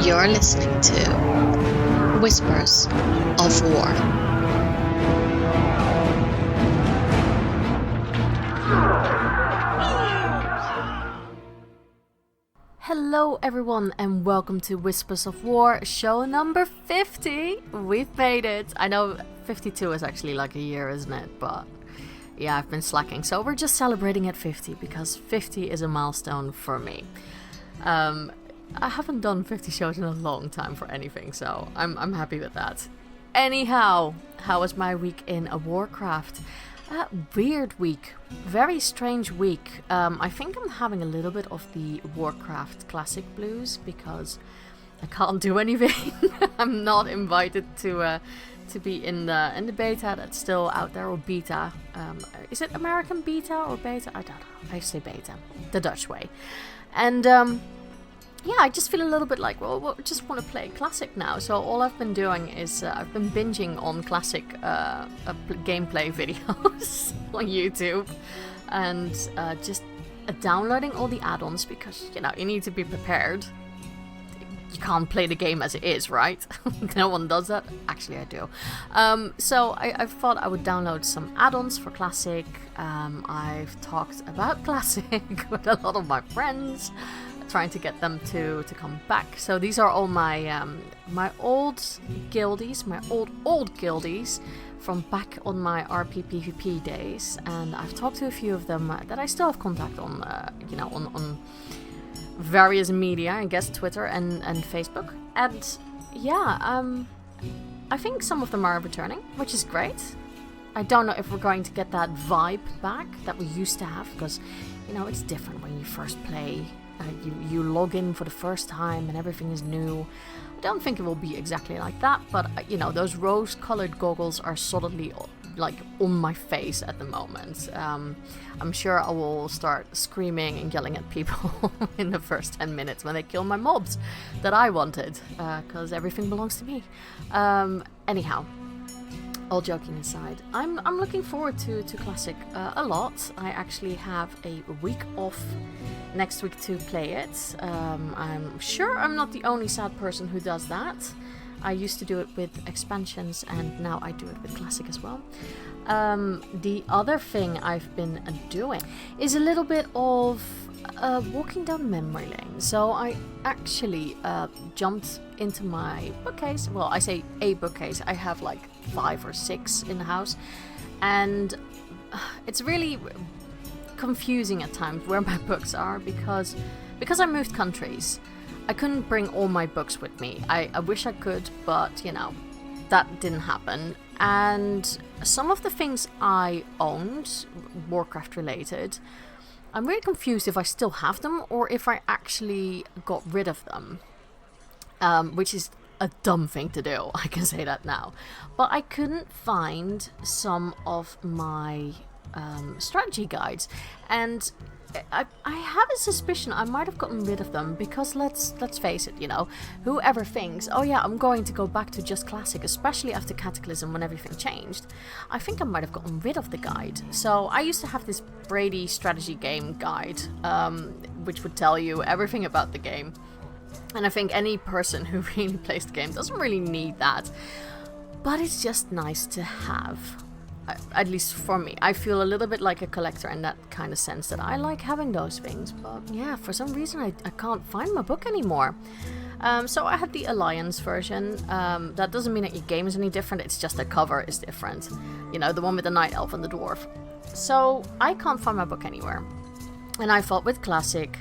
You're listening to Whispers of War. Hello everyone and welcome to Whispers of War, show number 50. We've made it. I know 52 is actually like a year, isn't it? But yeah, I've been slacking. So we're just celebrating at 50 because 50 is a milestone for me. I haven't done 50 shows in a long time for anything, so I'm happy with that. Anyhow, how was my week in Warcraft? Weird week. Very strange week. I think I'm having a little bit of the Warcraft classic blues because I can't do anything. I'm not invited to be in the beta that's still out there, or beta. Is it American beta or beta? I don't know. I say beta, the Dutch way. And yeah, I just feel a little bit like, well, just want to play classic now. So all I've been doing is I've been binging on classic gameplay videos on YouTube, and just downloading all the add-ons because, you know, you need to be prepared. You can't play the game as it is, right? No one does that. Actually, I do. So I thought I would download some add-ons for Classic. I've talked about Classic with a lot of my friends, trying to get them to come back. So these are all my my old guildies, my old guildies from back on my RP PvP days, and I've talked to a few of them that I still have contact on, you know, on various media, I guess Twitter and Facebook. And yeah, I think some of them are returning, which is great. I don't know if we're going to get that vibe back that we used to have, because, you know, it's different when you first play. You log in for the first time and everything is new. I don't think it will be exactly like that, but you know, those rose-colored goggles are solidly like on my face at the moment. I'm sure I will start screaming and yelling at people in the first 10 minutes when they kill my mobs that I wanted, because everything belongs to me. Anyhow, all joking aside, I'm looking forward to Classic a lot. I actually have a week off next week to play it. I'm sure I'm not the only sad person who does that. I used to do it with expansions, and now I do it with Classic as well. The other thing I've been doing is a little bit of walking down memory lane. So I actually jumped into my bookcase. Well, I say a bookcase. I have like 5 or 6 in the house, and it's really confusing at times where my books are because I moved countries. I couldn't bring all my books with me. I wish I could, but you know, that didn't happen. And some of the things I owned, Warcraft related, I'm really confused if I still have them or if I actually got rid of them, which is a dumb thing to do. I can say that now. But I couldn't find some of my strategy guides, and I have a suspicion I might have gotten rid of them because let's face it, you know, whoever thinks, oh yeah, I'm going to go back to just Classic, especially after Cataclysm when everything changed, I think I might have gotten rid of the guide. So I used to have this Brady strategy game guide, which would tell you everything about the game, and I think any person who really plays the game doesn't really need that, but it's just nice to have. At least for me, I feel a little bit like a collector in that kind of sense, that I like having those things. But yeah, for some reason I can't find my book anymore. So I had the Alliance version. That doesn't mean that your game is any different, it's just the cover is different. You know, the one with the Night Elf and the Dwarf. So I can't find my book anywhere. And I thought with Classic,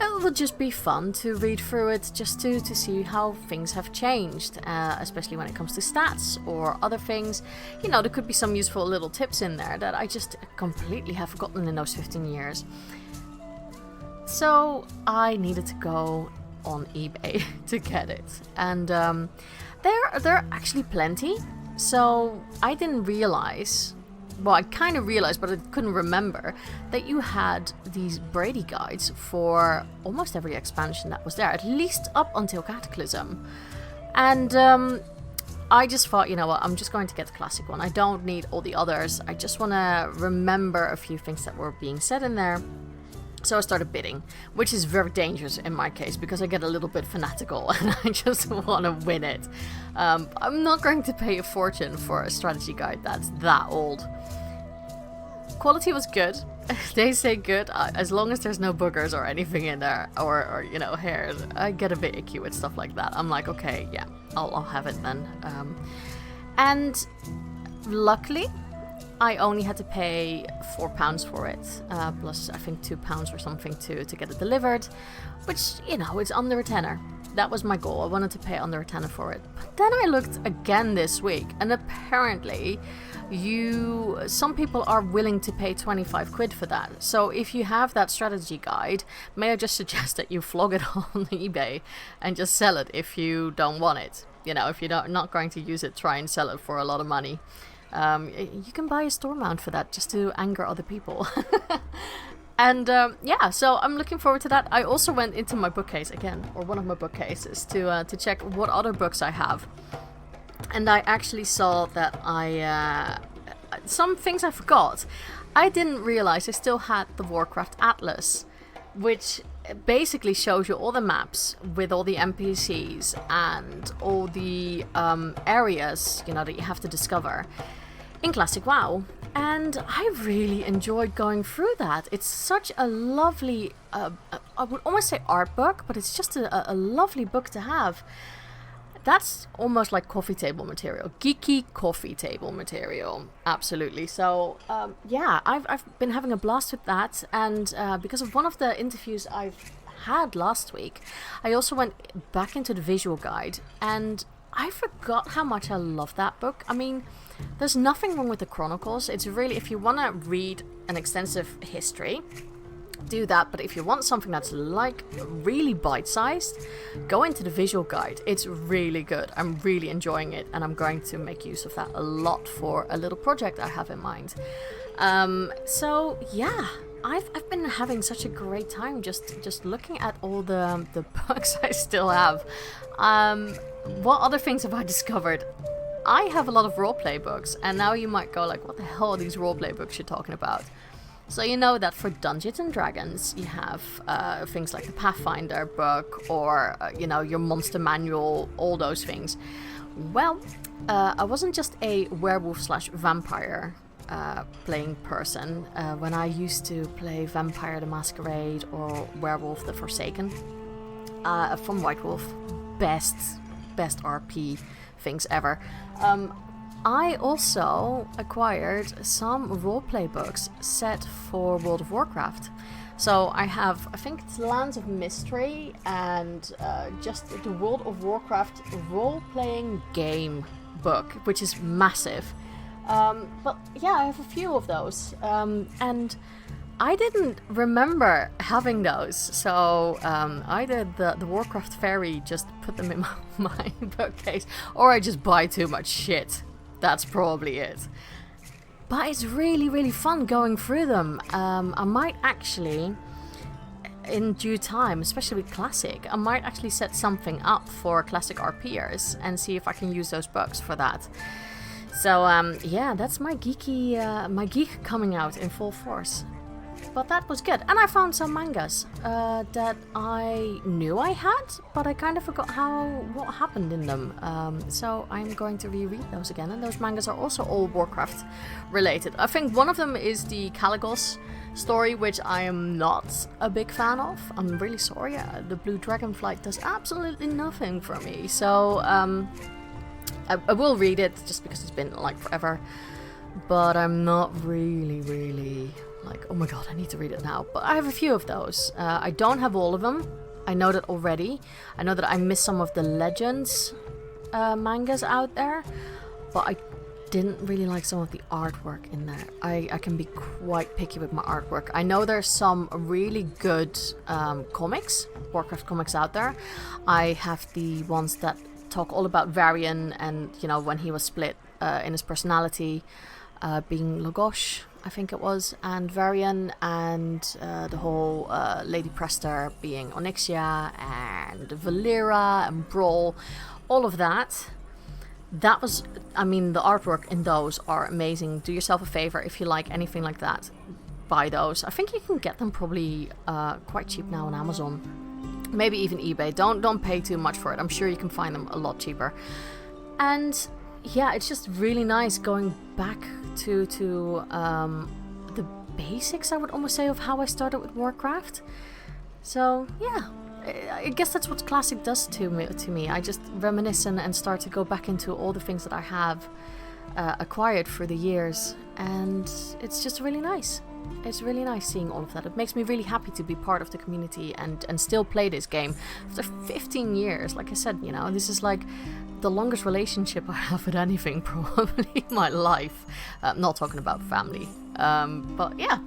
it would just be fun to read through it, just to see how things have changed, especially when it comes to stats or other things. You know, there could be some useful little tips in there that I just completely have forgotten in those 15 years. So I needed to go on eBay to get it, and there are actually plenty. So I didn't realize. Well, I kind of realized, but I couldn't remember, that you had these Brady guides for almost every expansion that was there, at least up until Cataclysm. And I just thought, you know what, I'm just going to get the Classic one. I don't need all the others. I just want to remember a few things that were being said in there. So I started bidding, which is very dangerous in my case because I get a little bit fanatical and I just want to win it. I'm not going to pay a fortune for a strategy guide that's that old. Quality was good. They say good as long as there's no boogers or anything in there, or you know, hairs. I get a bit icky with stuff like that. I'm like, okay, yeah, I'll have it then. And luckily, I only had to pay £4 for it, plus I think £2 or something to get it delivered, which, you know, it's under a tenner. That was my goal. I wanted to pay under a tenner for it. But then I looked again this week, and apparently some people are willing to pay 25 quid for that. So if you have that strategy guide, may I just suggest that you flog it on eBay and just sell it if you don't want it. You know, if you're not going to use it, try and sell it for a lot of money. You can buy a store mount for that just to anger other people. And yeah, so I'm looking forward to that. I also went into my bookcase again, or one of my bookcases, to check what other books I have. And I actually saw that some things I forgot. I didn't realize I still had the Warcraft Atlas, which basically shows you all the maps with all the NPCs and all the areas, you know, that you have to discover in Classic WoW. And I really enjoyed going through that. It's such a lovely, I would almost say art book, but it's just a lovely book to have. That's almost like coffee table material, geeky coffee table material, absolutely. So yeah, I've been having a blast with that, and because of one of the interviews I've had last week, I also went back into the visual guide, and I forgot how much I love that book. I mean, there's nothing wrong with the Chronicles. It's really, if you want to read an extensive history, do that. But if you want something that's like really bite-sized, go into the visual guide. It's really good. I'm really enjoying it, and I'm going to make use of that a lot for a little project I have in mind. So yeah, I've been having such a great time just looking at all the books I still have. What other things have I discovered? I have a lot of roleplay books, and now you might go like, what the hell are these roleplay books you're talking about? So you know that for Dungeons and Dragons, you have things like the Pathfinder book, or you know, your monster manual, all those things. Well, I wasn't just a werewolf/vampire playing person when I used to play Vampire the Masquerade or Werewolf the Forsaken from White Wolf. Best RP things ever. I also acquired some roleplay books set for World of Warcraft. So I have, I think it's Lands of Mystery and just the World of Warcraft role-playing game book, which is massive. But yeah, I have a few of those. And I didn't remember having those, so either the Warcraft fairy just put them in my bookcase, or I just buy too much shit. That's probably it. But it's really, really fun going through them. I might actually, in due time, especially with Classic, I might actually set something up for Classic RPers and see if I can use those books for that. So yeah, that's my my geek coming out in full force. But that was good. And I found some mangas that I knew I had, but I kind of forgot what happened in them. So I'm going to reread those again. And those mangas are also all Warcraft related. I think one of them is the Caligos story, which I am not a big fan of. I'm really sorry. The Blue Dragonflight does absolutely nothing for me. So I will read it just because it's been like forever. But I'm not really like, oh my god, I need to read it now. But I have a few of those. I don't have all of them. I know that already. I know that I missed some of the Legends mangas out there. But I didn't really like some of the artwork in there. I can be quite picky with my artwork. I know there's some really good comics, Warcraft comics out there. I have the ones that talk all about Varian and, you know, when he was split in his personality, being Logosh, I think it was, and Varian, and the whole Lady Prester being Onyxia, and Valera, and Brawl, all of that. That was, I mean, the artwork in those are amazing. Do yourself a favor if you like anything like that. buy those. I think you can get them probably quite cheap now on Amazon. Maybe even eBay. Don't pay too much for it. I'm sure you can find them a lot cheaper. And yeah, it's just really nice going back to the basics, I would almost say, of how I started with Warcraft. So yeah, I guess that's what Classic does to me. I just reminisce and start to go back into all the things that I have acquired through the years, and it's just really nice. It's really nice seeing all of that. It makes me really happy to be part of the community and still play this game after 15 years. Like I said, you know, this is like the longest relationship I have with anything probably in my life. Not talking about family, but yeah,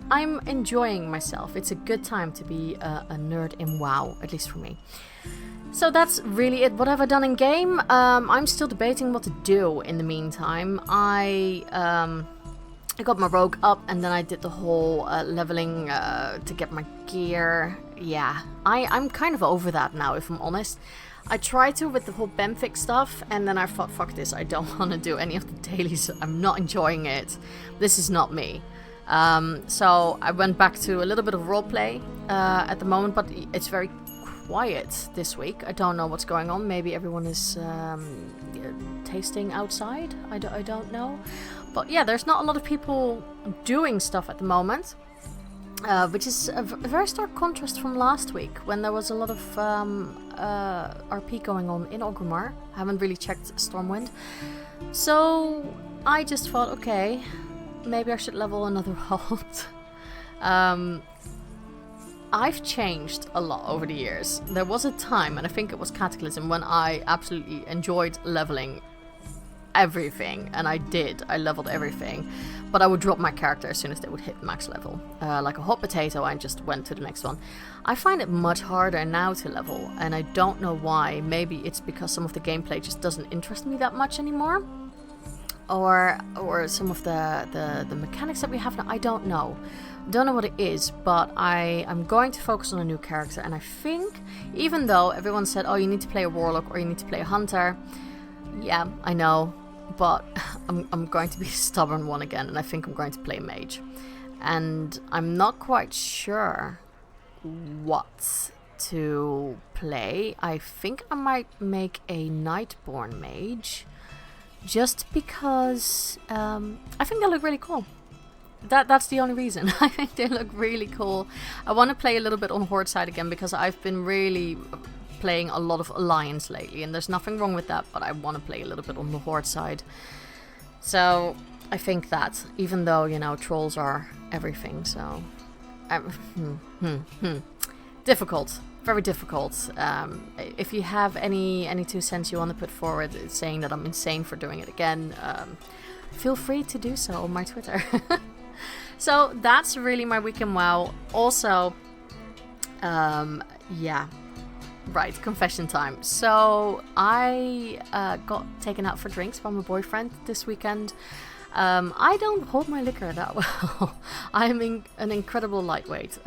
I'm enjoying myself. It's a good time to be a nerd in WoW, at least for me. So that's really it. What have I done in game? I'm still debating what to do in the meantime. I got my rogue up, and then I did the whole leveling to get my gear. Yeah, I'm kind of over that now, if I'm honest. I tried to with the whole Benthic stuff, and then I thought, fuck this, I don't want to do any of the dailies. I'm not enjoying it. This is not me. So I went back to a little bit of roleplay at the moment, but it's very quiet this week. I don't know what's going on. Maybe everyone is tasting outside. I don't know. But yeah, there's not a lot of people doing stuff at the moment, which is a very stark contrast from last week when there was a lot of RP going on in Orgrimmar. I haven't really checked Stormwind. So I just thought, okay, maybe I should level another vault. I've changed a lot over the years. There was a time, and I think it was Cataclysm, when I absolutely enjoyed leveling everything, and I leveled everything, but I would drop my character as soon as they would hit max level. Like a hot potato, I just went to the next one. I find it much harder now to level, and I don't know why. Maybe it's because some of the gameplay just doesn't interest me that much anymore, or some of the mechanics that we have now. I don't know what it is, but I'm going to focus on a new character. And I think, even though everyone said, oh, you need to play a warlock or you need to play a hunter, yeah, I know, but I'm going to be a stubborn one again, and I think I'm going to play mage. And I'm not quite sure what to play. I think I might make a Nightborn mage, just because I think they look really cool. That's the only reason. I think they look really cool. I want to play a little bit on Horde side again, because I've been really playing a lot of Alliance lately, and there's nothing wrong with that, but I want to play a little bit on the Horde side. So I think that, even though, you know, trolls are everything, so difficult, very difficult. If you have any 2 cents you want to put forward saying that I'm insane for doing it again, feel free to do so on my Twitter. So that's really my week in WoW. Also, yeah, right, confession time. So I got taken out for drinks by my boyfriend this weekend. I don't hold my liquor that well. I'm an incredible lightweight.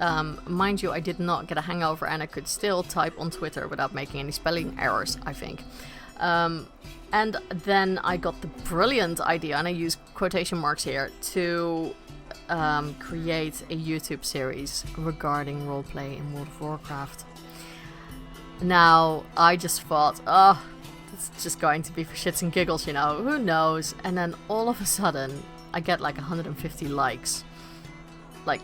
Mind you, I did not get a hangover, and I could still type on Twitter without making any spelling errors, I think. And then I got the brilliant idea, and I use quotation marks here, to create a YouTube series regarding roleplay in World of Warcraft. Now, I just thought, oh, it's just going to be for shits and giggles, you know, who knows? And then all of a sudden, I get like 150 likes, like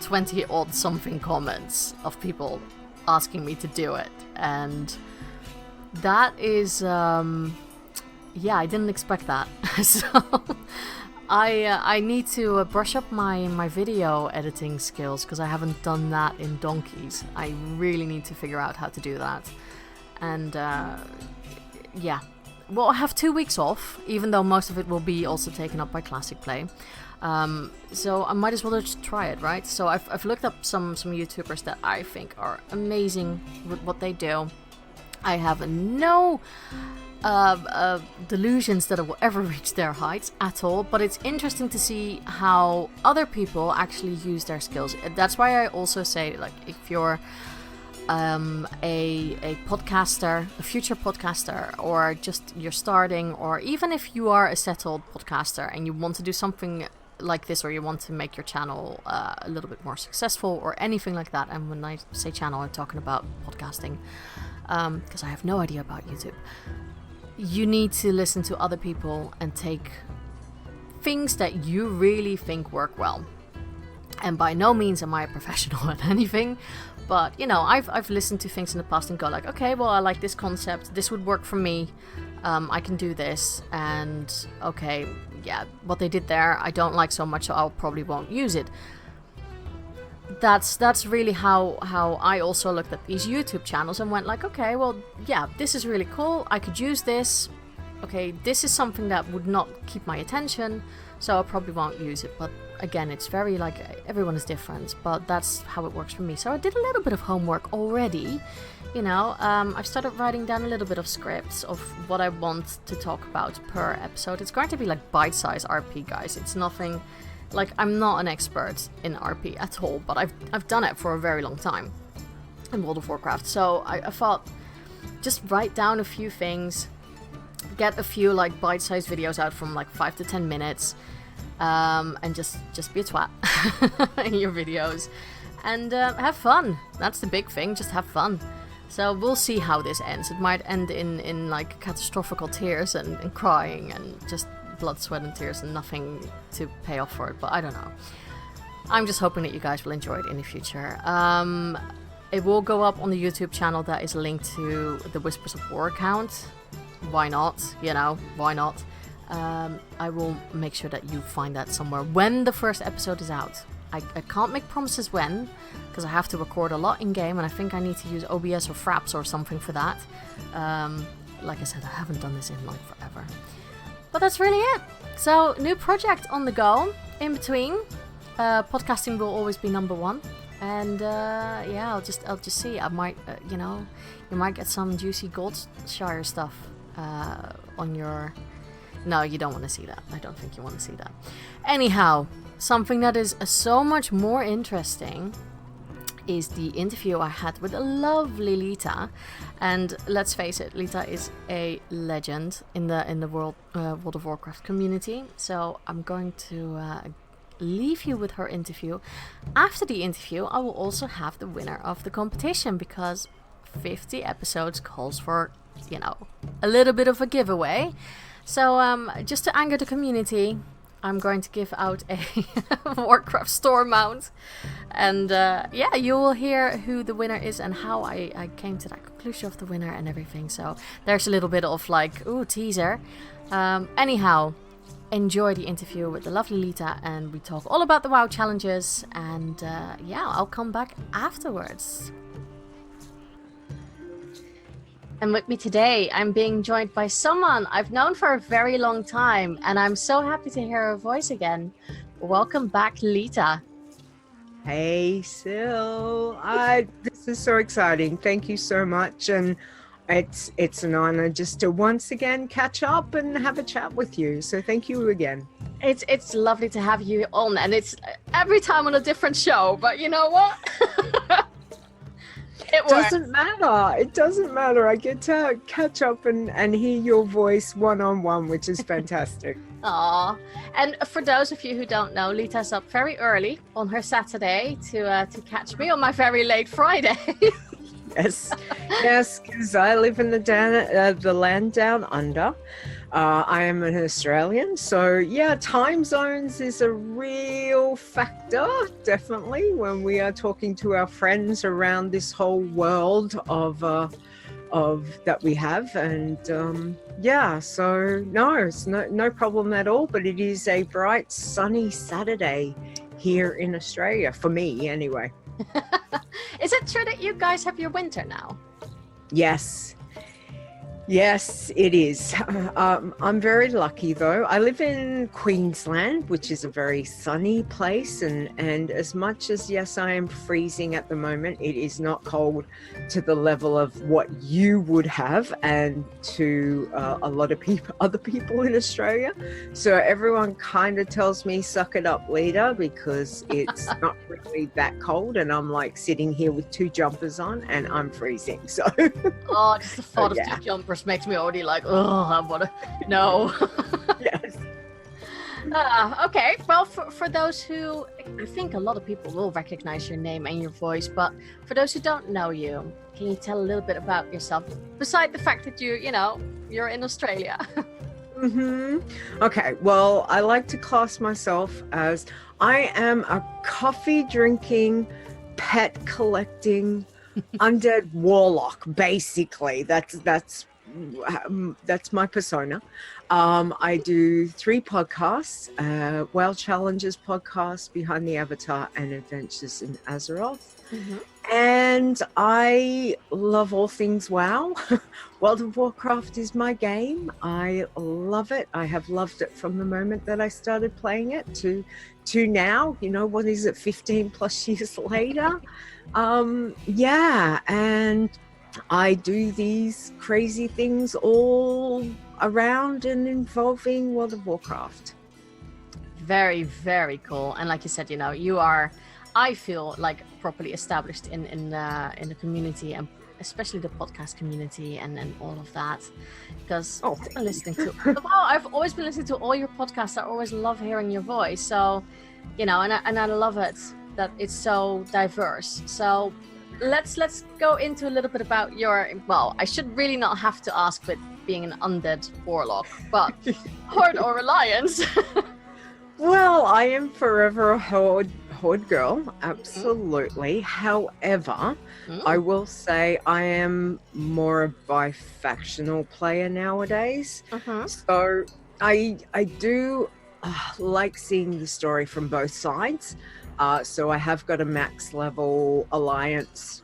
20 odd something comments of people asking me to do it. And that is, yeah, I didn't expect that. So I need to brush up my video editing skills, because I haven't done that in donkeys. I really need to figure out how to do that. And yeah, well, I have 2 weeks off, even though most of it will be also taken up by Classic Play. So I might as well just try it, right? So I've looked up some YouTubers that I think are amazing with what they do. I have no delusions that I will ever reach their heights at all, but it's interesting to see how other people actually use their skills. That's why I also say, like, if you're a podcaster, a future podcaster, or just you're starting, or even if you are a settled podcaster and you want to do something like this, or you want to make your channel a little bit more successful or anything like that, and when I say channel, I'm talking about podcasting, because I have no idea about YouTube, you need to listen to other people and take things that you really think work well. And by no means am I a professional at anything, but you know, I've listened to things in the past and go like, okay, well, I like this concept, this would work for me, I can do this, and okay, yeah, what they did there I don't like so much, so I probably won't use it. That's really how I also looked at these YouTube channels and went like, okay, well, yeah, this is really cool, I could use this, okay, this is something that would not keep my attention, so I probably won't use it. But again, it's very like, everyone is different, but that's how it works for me. So I did a little bit of homework already, you know. I've started writing down a little bit of scripts of what I want to talk about per episode. It's going to be like bite-sized RP, guys. It's nothing, like, I'm not an expert in RP at all, but I've done it for a very long time in World of Warcraft. So I thought, just write down a few things, get a few like bite-sized videos out from like 5 to 10 minutes, and just be a twat in your videos, and have fun. That's the big thing, just have fun. So we'll see how this ends. It might end in like catastrophical tears and crying and just blood, sweat and tears and nothing to pay off for it, but I don't know. I'm just hoping that you guys will enjoy it in the future. It will go up on the YouTube channel that is linked to the Whispers of War account. Why not? You know, why not? I will make sure that you find that somewhere when the first episode is out. I can't make promises when, because I have to record a lot in game, and I think I need to use OBS or Fraps or something for that. Like I said, I haven't done this in like forever. But that's really it. So, new project on the go. In between, podcasting will always be number one. And yeah, I'll just see. I might, you know, you might get some juicy Goldshire stuff on your. No, you don't want to see that. I don't think you want to see that. Anyhow, something that is so much more interesting is the interview I had with a lovely Leeta. And let's face it, Leeta is a legend in the World of Warcraft community. So I'm going to leave you with her interview. After the interview, I will also have the winner of the competition, because 50 episodes calls for, you know, a little bit of a giveaway. So just to anger the community, I'm going to give out a Warcraft store mount. And yeah, you will hear who the winner is and how I came to that conclusion of the winner and everything. So there's a little bit of like, ooh, teaser. Anyhow, enjoy the interview with the lovely Leeta, and we talk all about the WoW challenges. And yeah, I'll come back afterwards. And with me today, I'm being joined by someone I've known for a very long time, and I'm so happy to hear her voice again. Welcome back, Leeta. Hey, Sil. This is so exciting. Thank you so much. And it's an honor just to once again catch up and have a chat with you. So thank you again. It's lovely to have you on, and it's every time on a different show, but you know what? It doesn't matter. It doesn't matter. I get to catch up and hear your voice one-on-one, which is fantastic. Aw. And for those of you who don't know, Leeta's up very early on her Saturday to catch me on my very late Friday. Yes, because I live in the land down under. I am an Australian, so yeah, time zones is a real factor, definitely, when we are talking to our friends around this whole world of that we have. And yeah, so no, it's no problem at all. But it is a bright, sunny Saturday here in Australia, for me anyway. Is it true that you guys have your winter now? Yes, it is. I'm very lucky though. I live in Queensland, which is a very sunny place, and as much as, yes, I am freezing at the moment, it is not cold to the level of what you would have and to a lot of other people in Australia. So everyone kind of tells me, suck it up, Leeta, because it's not really that cold, and I'm like sitting here with 2 jumpers on and I'm freezing. So oh, just the thought of 2 jumpers makes me already like, oh, I want to, no. Yes. Okay. Well, for those who, I think a lot of people will recognize your name and your voice, but for those who don't know you, can you tell a little bit about yourself? Beside the fact that you're in Australia. Okay, well, I like to class myself as I am a coffee drinking, pet collecting, undead warlock. Basically, that's my persona. I do 3 podcasts: Whale Challenges podcast, Behind the Avatar, and Adventures in Azeroth. And I love all things WoW. World of Warcraft is my game. I love it. I have loved it from the moment that I started playing it to now. What is it, 15 plus years later? Yeah, and I do these crazy things all around and involving World of Warcraft. Very, very cool. And like you said, you are, I feel like, properly established in the community, and especially the podcast community and all of that. Because I've been listening to I've always been listening to all your podcasts. I always love hearing your voice. So, and I love it that it's so diverse. So let's go into a little bit about your, well, I should really not have to ask with being an undead warlock, but Horde or Alliance? Well, I am forever a Horde girl, absolutely. However, I will say I am more a bi-factional player nowadays. So I do like seeing the story from both sides. So I have got a max level Alliance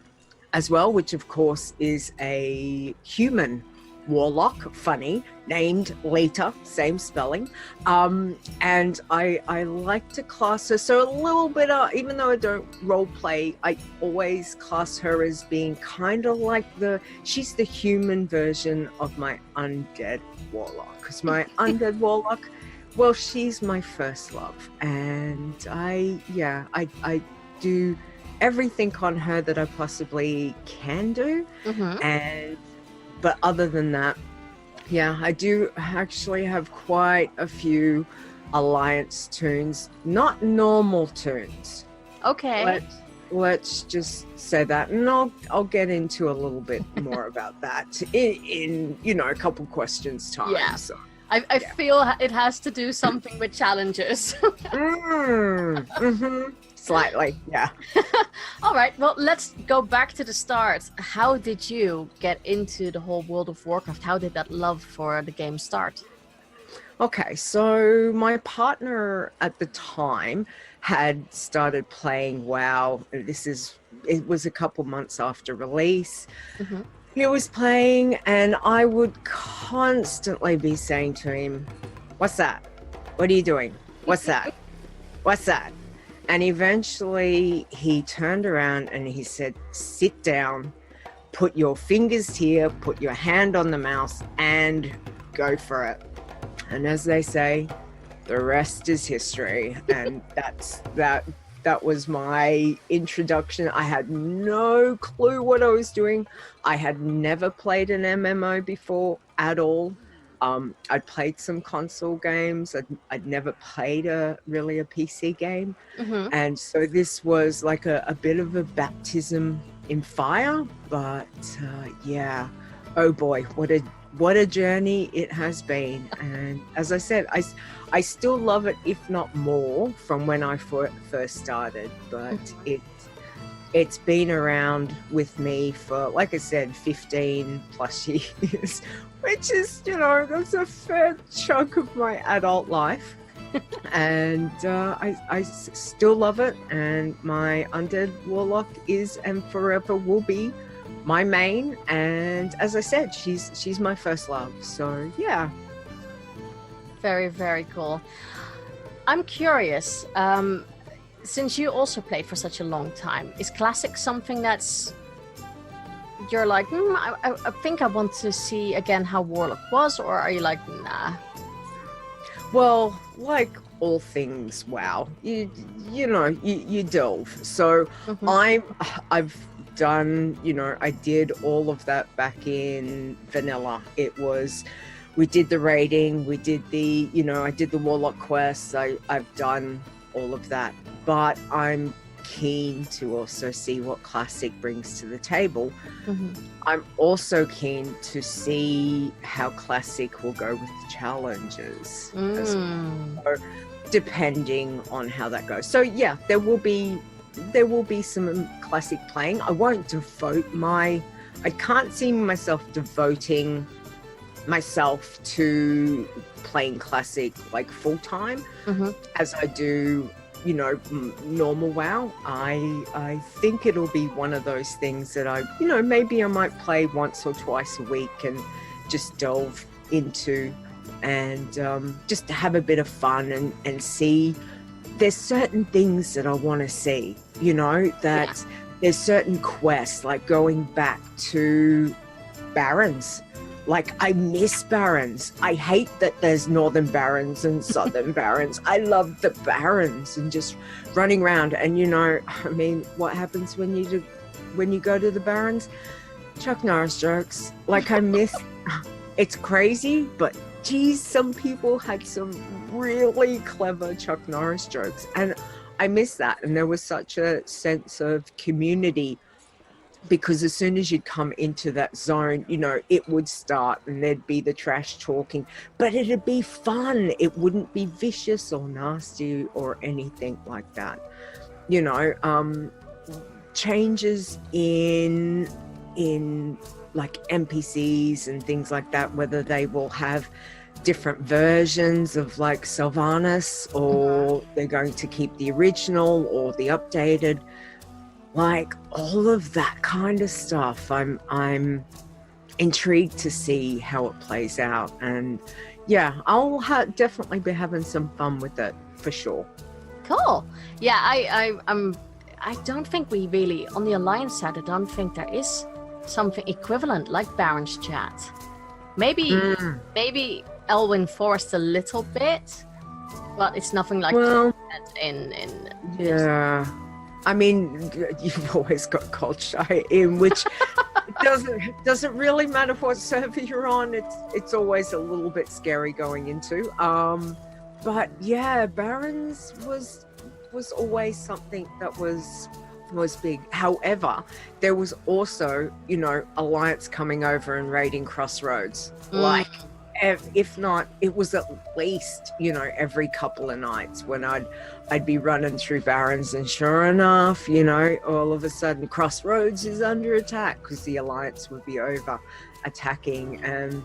as well, which of course is a human warlock, funny, named Leeta, same spelling. And I like to class her, so a little bit, even though I don't role play, I always class her as being kind of like she's the human version of my undead warlock. Because my undead warlock, well, she's my first love. And I do everything on her that I possibly can do. But other than that, yeah, I do actually have quite a few Alliance tunes, not normal tunes. Okay. Let's just say that, and I'll get into a little bit more about that in a couple questions time. Yeah. So, I feel it has to do something with challenges. Slightly, yeah. All right, well, let's go back to the start. How did you get into the whole World of Warcraft? How did that love for the game start? Okay, so my partner at the time had started playing WoW. It was a couple months after release. He was playing, and I would constantly be saying to him, "What's that? What are you doing? What's that? What's that?" And eventually he turned around and he said, "Sit down, put your fingers here, put your hand on the mouse, and go for it." And as they say, the rest is history. And that was my introduction. I had no clue what I was doing. I had never played an MMO before at all. I'd played some console games. I'd never played a PC game. And so this was like a bit of a baptism in fire. But yeah, oh boy, what a journey it has been. And as I said, I still love it, if not more, from when I first started. But it's been around with me for, like I said, 15 plus years, which is, that's a fair chunk of my adult life. And I still love it. And my undead warlock is and forever will be my main. And as I said, she's my first love. So yeah. Very, very cool. I'm curious, since you also played for such a long time, is Classic something that's you're like, I think I want to see again how Warlock was, or are you like, nah? Well, like all things WoW, you delve. So I've done, I did all of that back in vanilla. It was we did the raiding, we did the, I did the warlock quests. I've done all of that, but I'm keen to also see what classic brings to the table. I'm also keen to see how classic will go with the challenges as well, depending on how that goes. So yeah, there will be some classic playing. I won't devote I can't see myself devoting myself to playing classic like full time as I do normal WoW. I think it'll be one of those things that maybe I might play once or twice a week and just delve into and just to have a bit of fun and see. There's certain things that I want to see, there's certain quests, like going back to Barons. Like, I miss Barons. I hate that there's Northern Barons and Southern Barons. I love the Barons and just running around. And, what happens when you go to the Barons? Chuck Norris jokes. Like, I miss... It's crazy, but geez, some people had some really clever Chuck Norris jokes. And I miss that. And there was such a sense of community, because as soon as you'd come into that zone, it would start and there'd be the trash talking, but it'd be fun. It wouldn't be vicious or nasty or anything like that. Changes in like NPCs and things like that, whether they will have different versions of like Sylvanas, or they're going to keep the original or the updated. Like all of that kind of stuff, I'm intrigued to see how it plays out, and yeah, I'll definitely be having some fun with it for sure. Cool. Yeah, I don't think we really on the Alliance side. I don't think there is something equivalent like Baron's Chat. Maybe Elwyn Forest a little bit, but it's nothing like that in yeah. I mean, you've always got Cold Shy in, which doesn't really matter what server you're on. It's always a little bit scary going into. But yeah, Barons was always something that was big. However, there was also, Alliance coming over and raiding Crossroads. Like, if not, it was at least, every couple of nights when I'd be running through Barons, and sure enough, all of a sudden Crossroads is under attack because the Alliance would be over attacking. And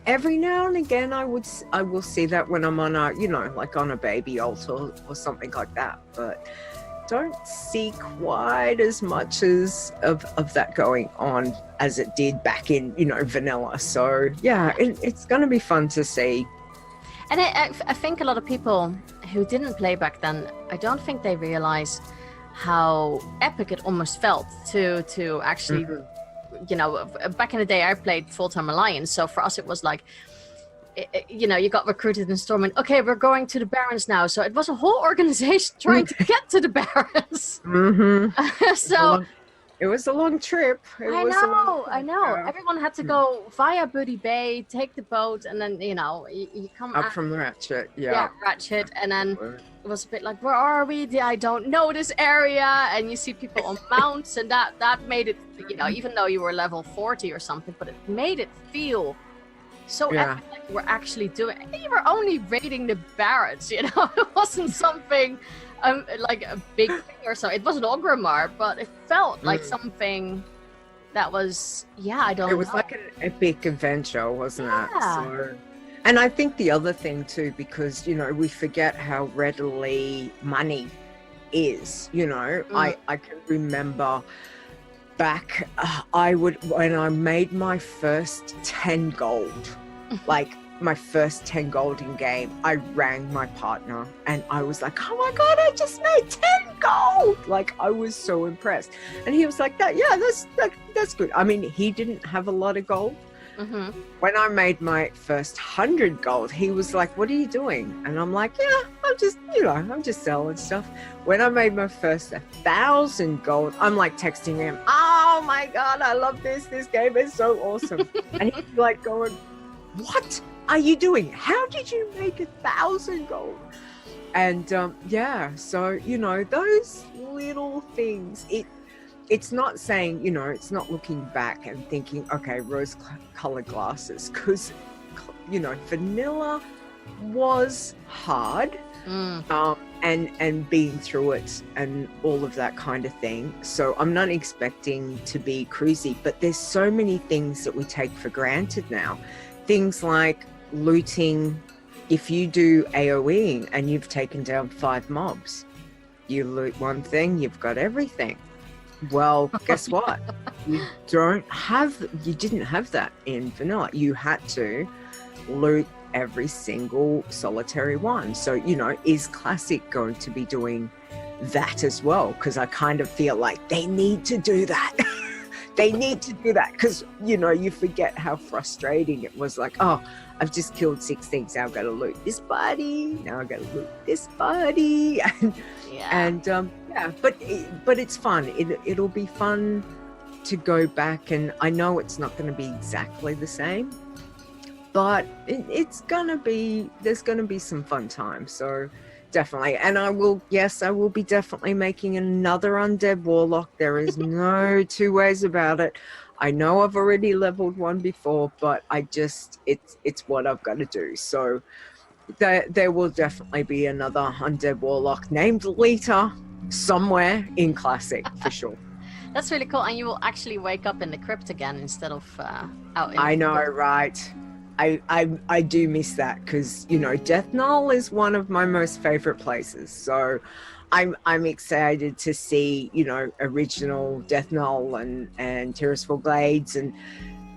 every now and again I will see that when I'm on a, like on a baby altar or something like that, but don't see quite as much as of that going on as it did back in, vanilla. So yeah, it's going to be fun to see. And I think a lot of people who didn't play back then, I don't think they realize how epic it almost felt to actually, back in the day I played full-time Alliance. So for us, it was like, you got recruited in Stormwind. Okay, we're going to the Barons now. So it was a whole organization trying to get to the Barons. So it was a long trip. I know. Everyone had to go via Buddy Bay, take the boat, and then you come up from the Ratchet. Yeah, Ratchet, and then it was a bit like, where are we? I don't know this area. And you see people on mounts, and that made it, even though you were level 40 or something, but it made it feel so epic, like you were actually doing. You were only raiding the Barons, it wasn't something like a big thing or so. It wasn't Orgrimmar, but it felt like something that was, it was like an epic adventure, wasn't it? So, and I think the other thing too, because we forget how readily money is. I can remember back, when I made my first 10 gold, like my first 10 gold in game, I rang my partner and I was like, oh my god, I just made 10 gold. Like, I was so impressed. And he was like, that's good. I mean, he didn't have a lot of gold. When I made my first 100 gold, he was like, what are you doing? And I'm like, I'm just selling stuff. When I made my first 1,000 gold, I'm like texting him, oh my god, I love this game is so awesome. And he's like going, what are you doing? How did you make 1,000 gold? And so, you know, those little things, it's not saying, you know, it's not looking back and thinking, okay, rose colored glasses, because, you know, vanilla was hard. And being through it and all of that kind of thing. So I'm not expecting to be cruisy, but there's so many things that we take for granted now. Things like looting. If you do AoEing and you've taken down 5 mobs, you loot one thing, you've got everything. Well, guess what? You didn't have that in vanilla. You had to loot every single solitary one. So, you know, is Classic going to be doing that as well? Because I kind of feel like they need to do that. They need to do that because, you know, you forget how frustrating it was. Like, oh, I've just killed 6 things. Now I've got to loot this body. Now I've got to loot this body. But it's fun. It'll be fun to go back, and I know it's not going to be exactly the same, but there's going to be some fun times. So definitely. And I will be definitely making another undead warlock. There is no two ways about it. I know I've already leveled one before, but it's what I've got to do. So there will definitely be another undead warlock named Leeta somewhere in Classic for sure. That's really cool. And you will actually wake up in the crypt again instead of out in I know, right? I do miss that because, you know, Death Knoll is one of my most favorite places. So I'm excited to see, you know, original Death Knoll and Terraceful Glades and,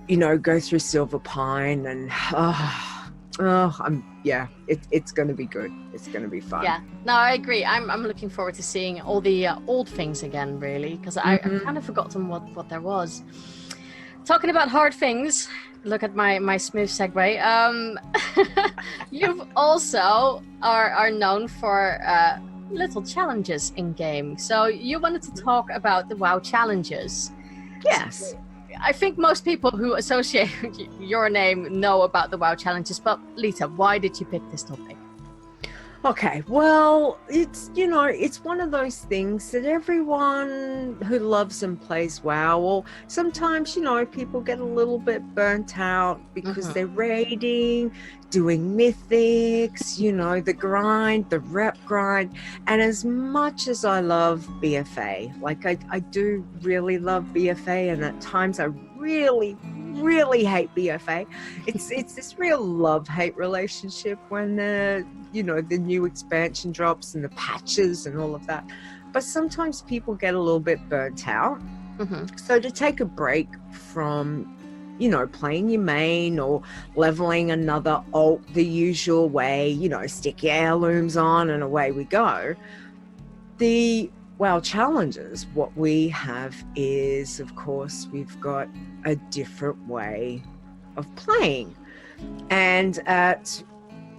you know, go through Silver Pine and it's going to be good. It's going to be fun. Yeah, no, I agree. I'm looking forward to seeing all the old things again, really, because I kind of forgotten what there was. Talking about hard things, look at my smooth segue. You've also are known for little challenges in game. So you wanted to talk about the WoW challenges. Yes. I think most people who associate your name know about the WoW challenges, but Leeta, why did you pick this topic? Okay, well, it's, you know, it's one of those things that everyone who loves and plays WoW, or sometimes, you know, people get a little bit burnt out because they're raiding, doing mythics, you know, the grind, the rep grind. And as much as I love BFA, like I do really love BFA, and at times I really hate BFA. It's this real love-hate relationship when the new expansion drops and the patches and all of that. But sometimes people get a little bit burnt out. So to take a break from, you know, playing your main or leveling another alt the usual way, you know, stick your heirlooms on and away we go. The WoW challenges, what we have is, of course, we've got a different way of playing. And at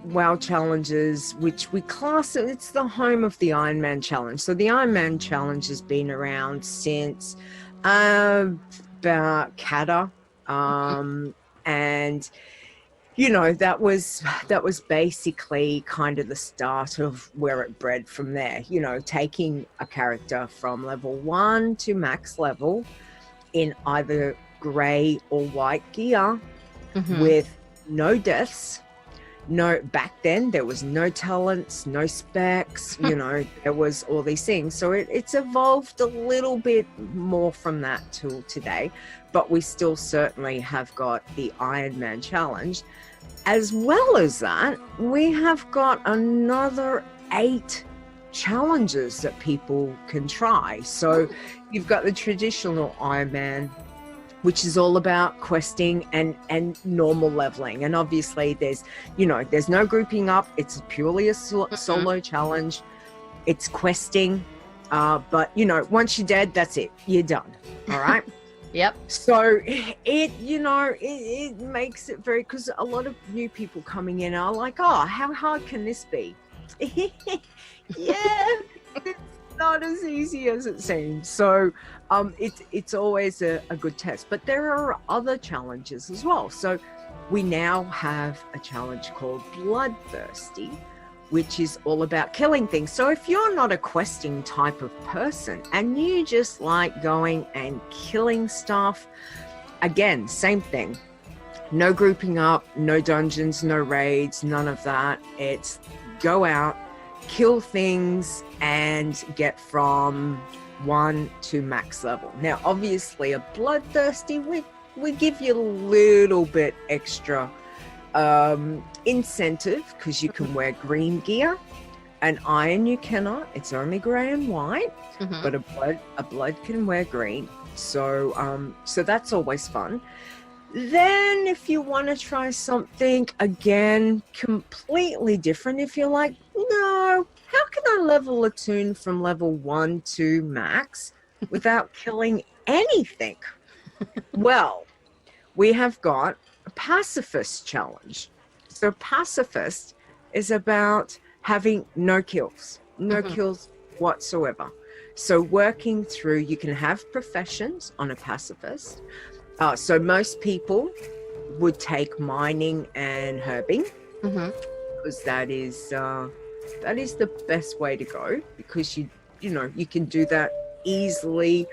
WoW challenges, which we class, it's the home of the Iron Man challenge. So the Iron Man challenge has been around since about Kata, and you know, that was basically kind of the start of where it bred from there. You know, taking a character from level 1 to max level in either grey or white gear with no deaths. No, back then there was no talents, no specs, you know, there was all these things. So it's evolved a little bit more from that till today, but we still certainly have got the Iron Man challenge. As well as that, we have got another 8 challenges that people can try. So you've got the traditional Iron Man, which is all about questing and normal leveling. And obviously there's no grouping up. It's purely a solo challenge. It's questing. But, you know, once you're dead, that's it. You're done. All right? Yep. So it makes it very, because a lot of new people coming in are like, oh, how hard can this be? Yeah, it's not as easy as it seems. So it's always a good test. But there are other challenges as well. So we now have a challenge called Bloodthirsty, which is all about killing things. So if you're not a questing type of person and you just like going and killing stuff, again, same thing. No grouping up, no dungeons, no raids, none of that. It's go out, kill things, and get from 1 to max level. Now, obviously, a Bloodthirsty, we give you a little bit extra incentive because you can wear green gear. An iron you cannot. It's only grey and white, but a blood can wear green. So so that's always fun. Then if you want to try something, again, completely different, if you're like, no, how can I level a toon from level 1 to max without killing anything? Well, we have got a Pacifist challenge. So Pacifist is about having no kills whatsoever. So working through, you can have professions on a Pacifist. So most people would take mining and herbing because that is the best way to go, because you can do that easily.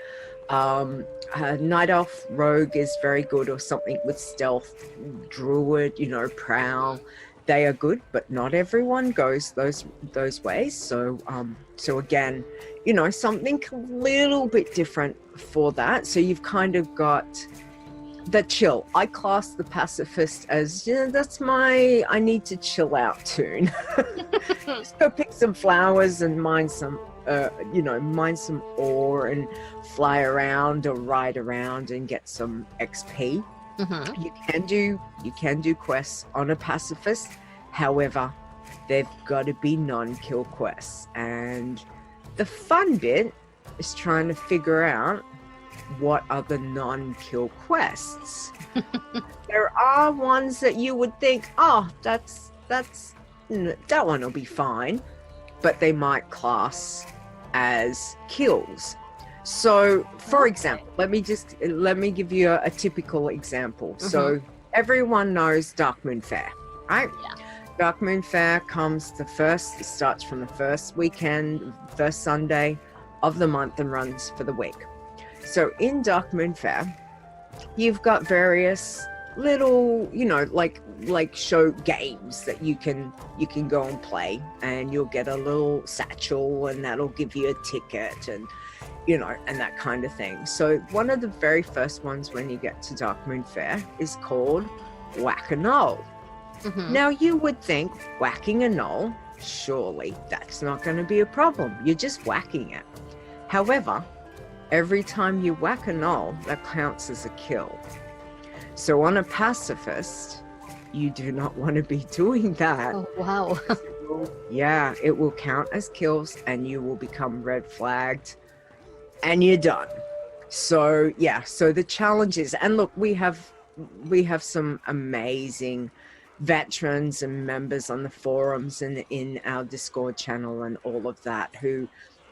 Night elf rogue is very good, or something with stealth. Druid, prowl, they are good, but not everyone goes those ways. So again, something a little bit different for that. So you've kind of got the chill. I class the Pacifist as, that's my I need to chill out toon. Just go pick some flowers and mine some ore and fly around or ride around and get some XP. You can do quests on a Pacifist. However, they've got to be non-kill quests. And the fun bit is trying to figure out what are the non-kill quests. There are ones that you would think, oh, that one will be fine, but they might class as kills. So, for example, let me give you a typical example. So everyone knows Dark Moon Fair, right? Yeah. Dark Moon Fair it starts from the first Sunday of the month and runs for the week. So in Dark Moon Fair, you've got various little, like show games that you can go and play, and you'll get a little satchel and that'll give you a ticket and and that kind of thing. So one of the very first ones when you get to Dark Moon Fair is called Whack a Knoll. Now you would think whacking a knoll, surely that's not going to be a problem. You're just whacking it. However, every time you whack a knoll, that counts as a kill. So on a Pacifist, you do not want to be doing that. Oh, wow. Yeah, it will count as kills and you will become red flagged and you're done. So yeah, so the challenges, and look, we have some amazing veterans and members on the forums and in our Discord channel and all of that who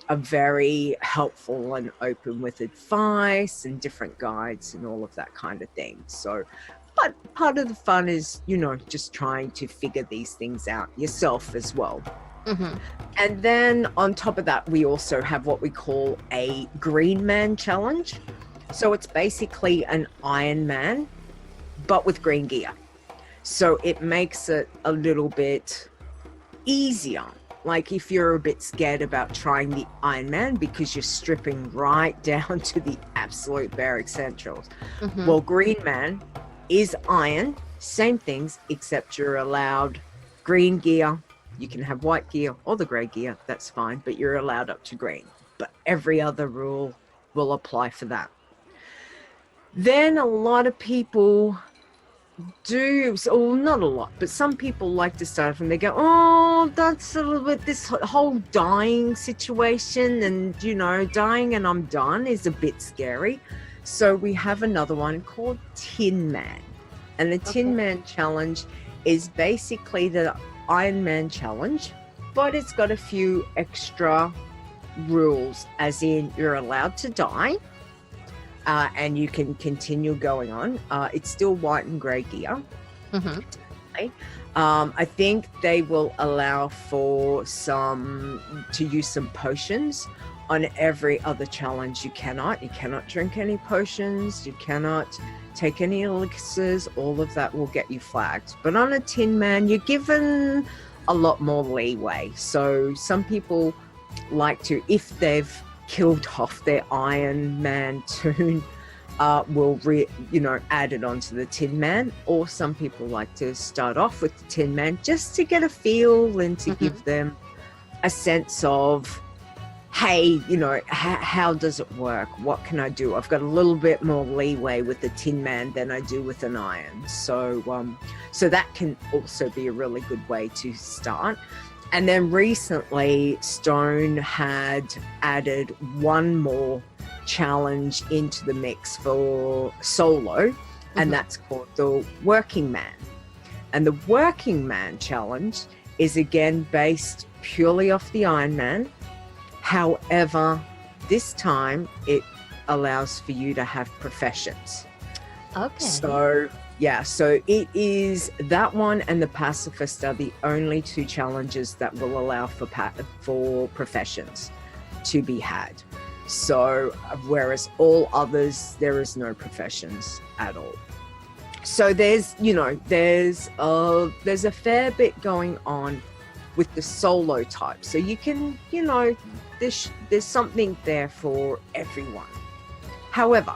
are very helpful and open with advice and different guides and all of that kind of thing. So, but part of the fun is, just trying to figure these things out yourself as well. And then on top of that, we also have what we call a Green Man challenge. So it's basically an Iron Man, but with green gear. So it makes it a little bit easier. Like if you're a bit scared about trying the Iron Man because you're stripping right down to the absolute bare essentials. Well, Green Man is iron, same things, except you're allowed green gear. You can have white gear or the grey gear, that's fine, but you're allowed up to green. But every other rule will apply for that. Then a lot of people not a lot, but some people like to start off and they go, oh, that's a little bit, this whole dying situation and, dying and I'm done is a bit scary. So we have another one called Tin Man. And the Tin Man challenge is basically the Iron Man challenge, but it's got a few extra rules, as in you're allowed to die, and you can continue going on. It's still white and grey gear. Mm-hmm. I think they will allow for to use some potions. On every other challenge, you cannot drink any potions, you cannot take any elixirs. All of that will get you flagged. But on a Tin Man, you're given a lot more leeway. So some people like to, if they've killed off their Iron Man toon, will add it onto the Tin Man. Or some people like to start off with the Tin Man just to get a feel and to give them a sense of, hey, how does it work? What can I do? I've got a little bit more leeway with the Tin Man than I do with an Iron. So that can also be a really good way to start. And then recently, Stone had added one more challenge into the mix for solo, and that's called the Working Man. And the Working Man challenge is again based purely off the Iron Man. However, this time it allows for you to have professions. Okay. So it is that one and the Pacifist are the only two challenges that will allow for professions to be had. So whereas all others, there is no professions at all. So there's a fair bit going on with the solo type. So you can, there's something there for everyone. However,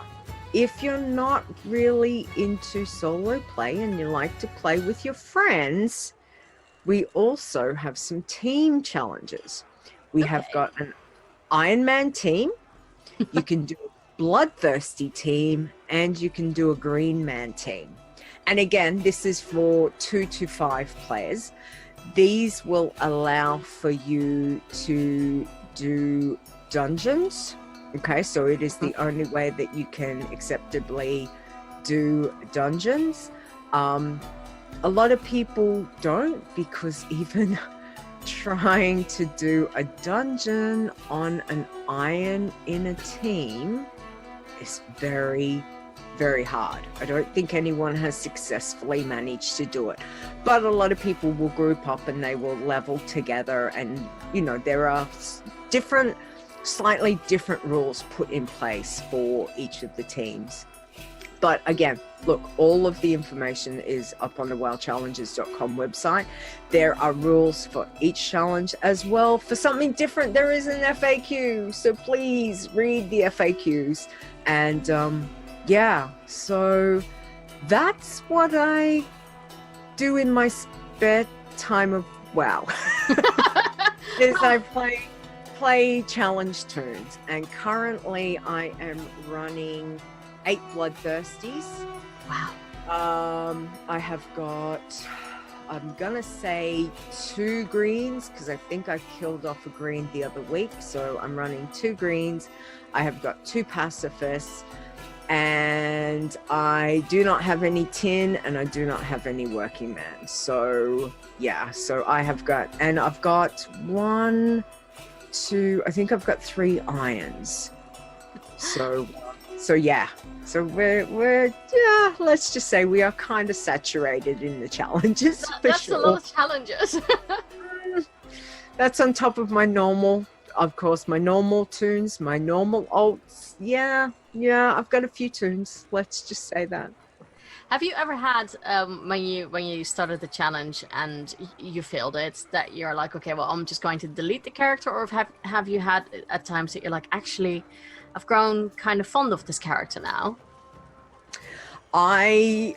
if you're not really into solo play and you like to play with your friends, we also have some team challenges. We have got an Iron Man team, you can do a Bloodthirsty team, and you can do a Green Man team. And again, this is for 2 to 5 players. These will allow for you to do dungeons. Okay, so it is the only way that you can acceptably do dungeons. A lot of people don't, because even trying to do a dungeon on an Iron in a team is very, very hard. I don't think anyone has successfully managed to do it. But a lot of people will group up and they will level together, and there are slightly different rules put in place for each of the teams. But again, look, all of the information is up on the wildchallenges.com website. There are rules for each challenge as well. For something different, there is an FAQ. So please read the FAQs. And so that's what I do in my spare time of WoW. Is I play challenge toons, and currently I am running 8 Bloodthirsties. Wow. I have got, I'm gonna say 2 greens, because I think I killed off a green the other week, so I'm running 2 greens. I have got 2 pacifists, and I do not have any tin, and I do not have any working man. So I have got, and I've got 1, 2, I think I've got 3 irons. So we're let's just say we are kind of saturated in the challenges. That's a lot of challenges. That's on top of my normal, of course, my normal toons, my normal alts. Yeah, I've got a few toons. Let's just say that. Have you ever had when you started the challenge and you failed it, that you're like, okay, well, I'm just going to delete the character, or have you had at times that you're like, actually, I've grown kind of fond of this character now? The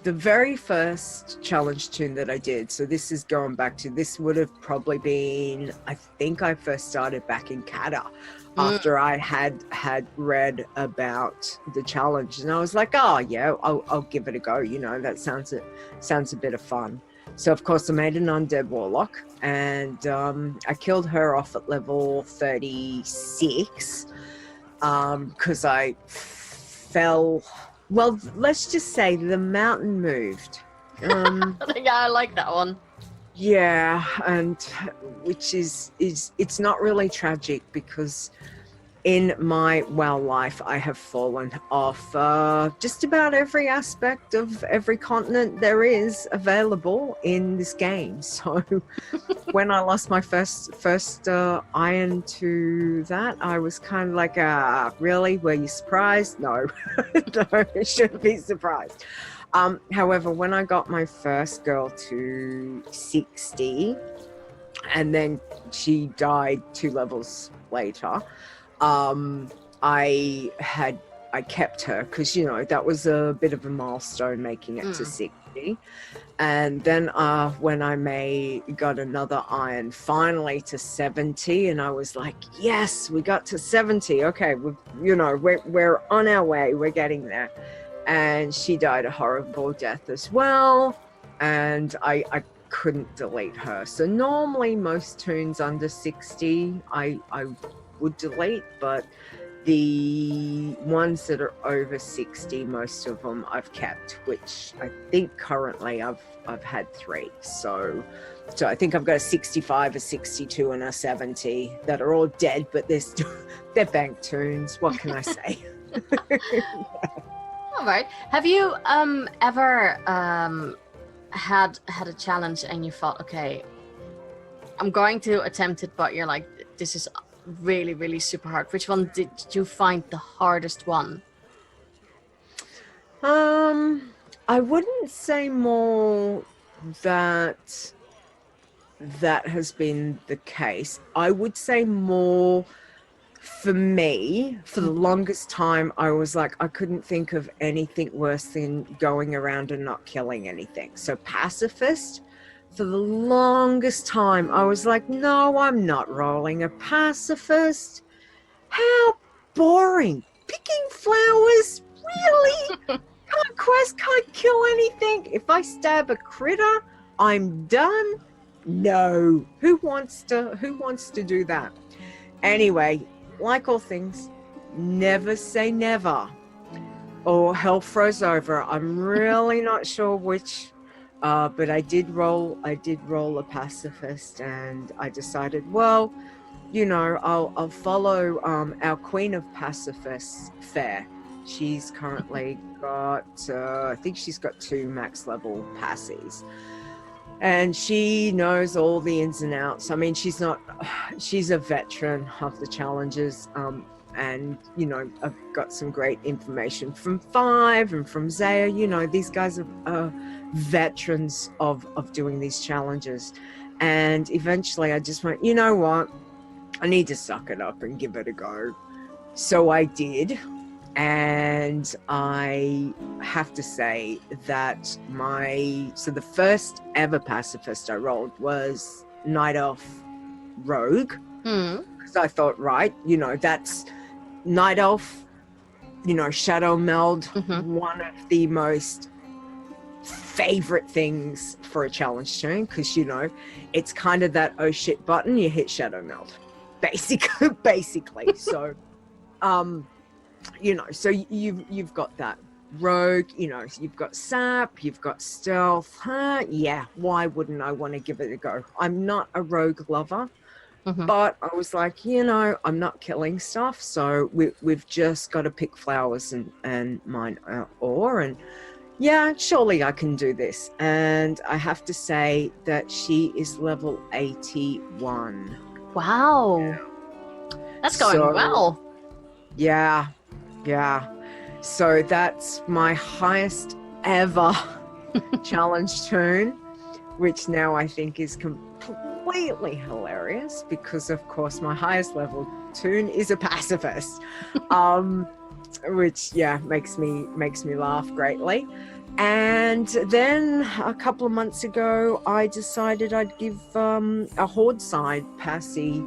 very first challenge toon that I did, so this is going back to, this would have probably been, I think I first started back in Kata after I had read about the challenge, and I was like, oh yeah, I'll give it a go. That sounds a bit of fun. So of course I made an undead warlock, and I killed her off at level 36 because I fell. Well, let's just say the mountain moved. Yeah, I like that one. Yeah, and which is it's not really tragic because in my life I have fallen off just about every aspect of every continent there is available in this game. So when I lost my first iron to that, I was kind of like, really? Were you surprised? No, no, you shouldn't be surprised. However, when I got my first girl to 60, and then she died 2 levels later, I kept her because that was a bit of a milestone, making it to 60. And then when I got another iron finally to 70, and I was like, yes, we got to 70. Okay, we're on our way, we're getting there. And she died a horrible death as well, and I couldn't delete her. So normally most toons under 60 I would delete, but the ones that are over 60, most of them I've kept, which I think currently I've had 3. So I think I've got a 65, a 62, and a 70 that are all dead, but they're bank toons. What can I say? All right. Have you ever had a challenge and you thought, okay, I'm going to attempt it, but you're like, this is really, really super hard? Which one did you find the hardest one? I wouldn't say more that has been the case. I would say more, for me, for the longest time, I was like, I couldn't think of anything worse than going around and not killing anything. So Pacifist, for the longest time, I was like, no, I'm not rolling a Pacifist. How boring. Picking flowers? Really? Can't quest, can't kill anything. If I stab a critter, I'm done. No. Who wants to do that? Anyway, like all things, never say never, or hell froze over. I'm really not sure which, but I did roll a Pacifist, and I decided, well, I'll follow our Queen of Pacifists, Fair. She's currently got, I think she's got 2 max level passies. And she knows all the ins and outs. I mean, she's a veteran of the challenges. And, I've got some great information from Five and from Zaya. These guys are veterans of doing these challenges. And eventually I just went, you know what? I need to suck it up and give it a go. So I did. And I have to say that the first ever Pacifist I rolled was Night Elf Rogue. Because I thought, right, that's Night Elf, Shadow Meld, one of the most favorite things for a challenge toon, because it's kind of that oh shit button, you hit Shadow Meld, basically. So so you've got that rogue, you've got sap, you've got stealth. Yeah, why wouldn't I want to give it a go? I'm not a rogue lover, but I was like, I'm not killing stuff, so we've just got to pick flowers and mine ore, and yeah, surely I can do this. And I have to say that she is level 81. Wow. That's going well. Yeah. So that's my highest ever challenge toon, which now I think is completely hilarious because, of course, my highest level toon is a Pacifist, which makes me laugh greatly. And then a couple of months ago, I decided I'd give a Horde side Passy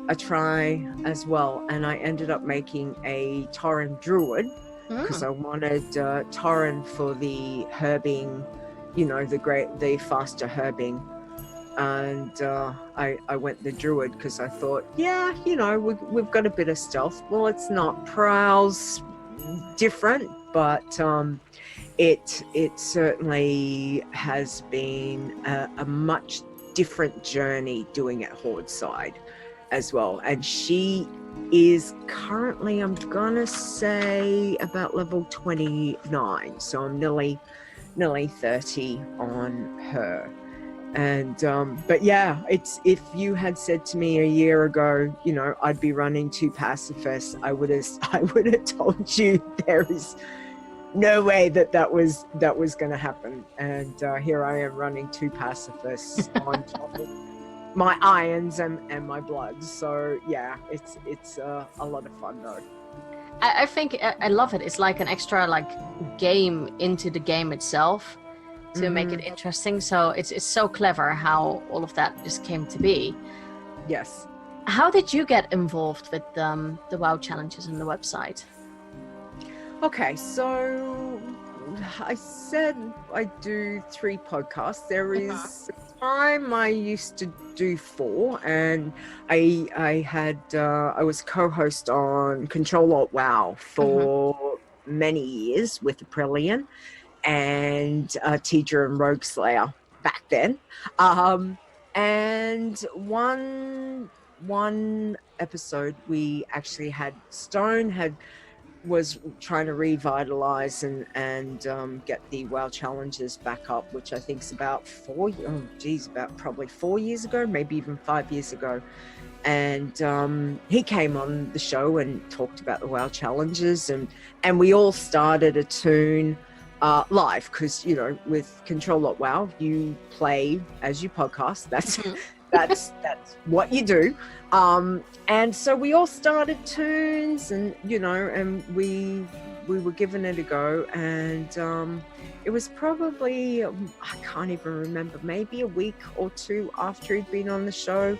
a try as well, and I ended up making a Tauren Druid because I wanted Tauren for the herbing, the faster herbing, and I went the Druid because I thought, we've got a bit of stealth. Well, it's not Prowl's different, but it certainly has been a much different journey doing it horde side as well. And she is currently, I'm gonna say, about level 29, so I'm nearly 30 on her. And but yeah, it's, if you had said to me a year ago, you know, I'd be running 2 pacifists, I would have told you there is no way that was going to happen. And here I am running 2 pacifists on top of my irons and my bloods. So yeah, it's a lot of fun though. I think I love it. It's like an extra like game into the game itself to make it interesting. So it's so clever how all of that just came to be. Yes. How did you get involved with the WoW challenges and the website? Okay, so I said I do 3 podcasts. There is a time I used to do 4, and I was co-host on Control Alt WoW for many years with Aprillian and Teacher and Rogue Slayer back then. And one episode we actually had Stone was trying to revitalize and get the WoW challenges back up, which I think is about probably 4 years ago, maybe even 5 years ago. And he came on the show and talked about the WoW challenges, and we all started a tune live, because, you know, with Control WoW, you play as you podcast. That's what you do. And so we all started tunes, and, you know, and we were giving it a go. And it was probably, I can't even remember, maybe a week or 2 after he'd been on the show.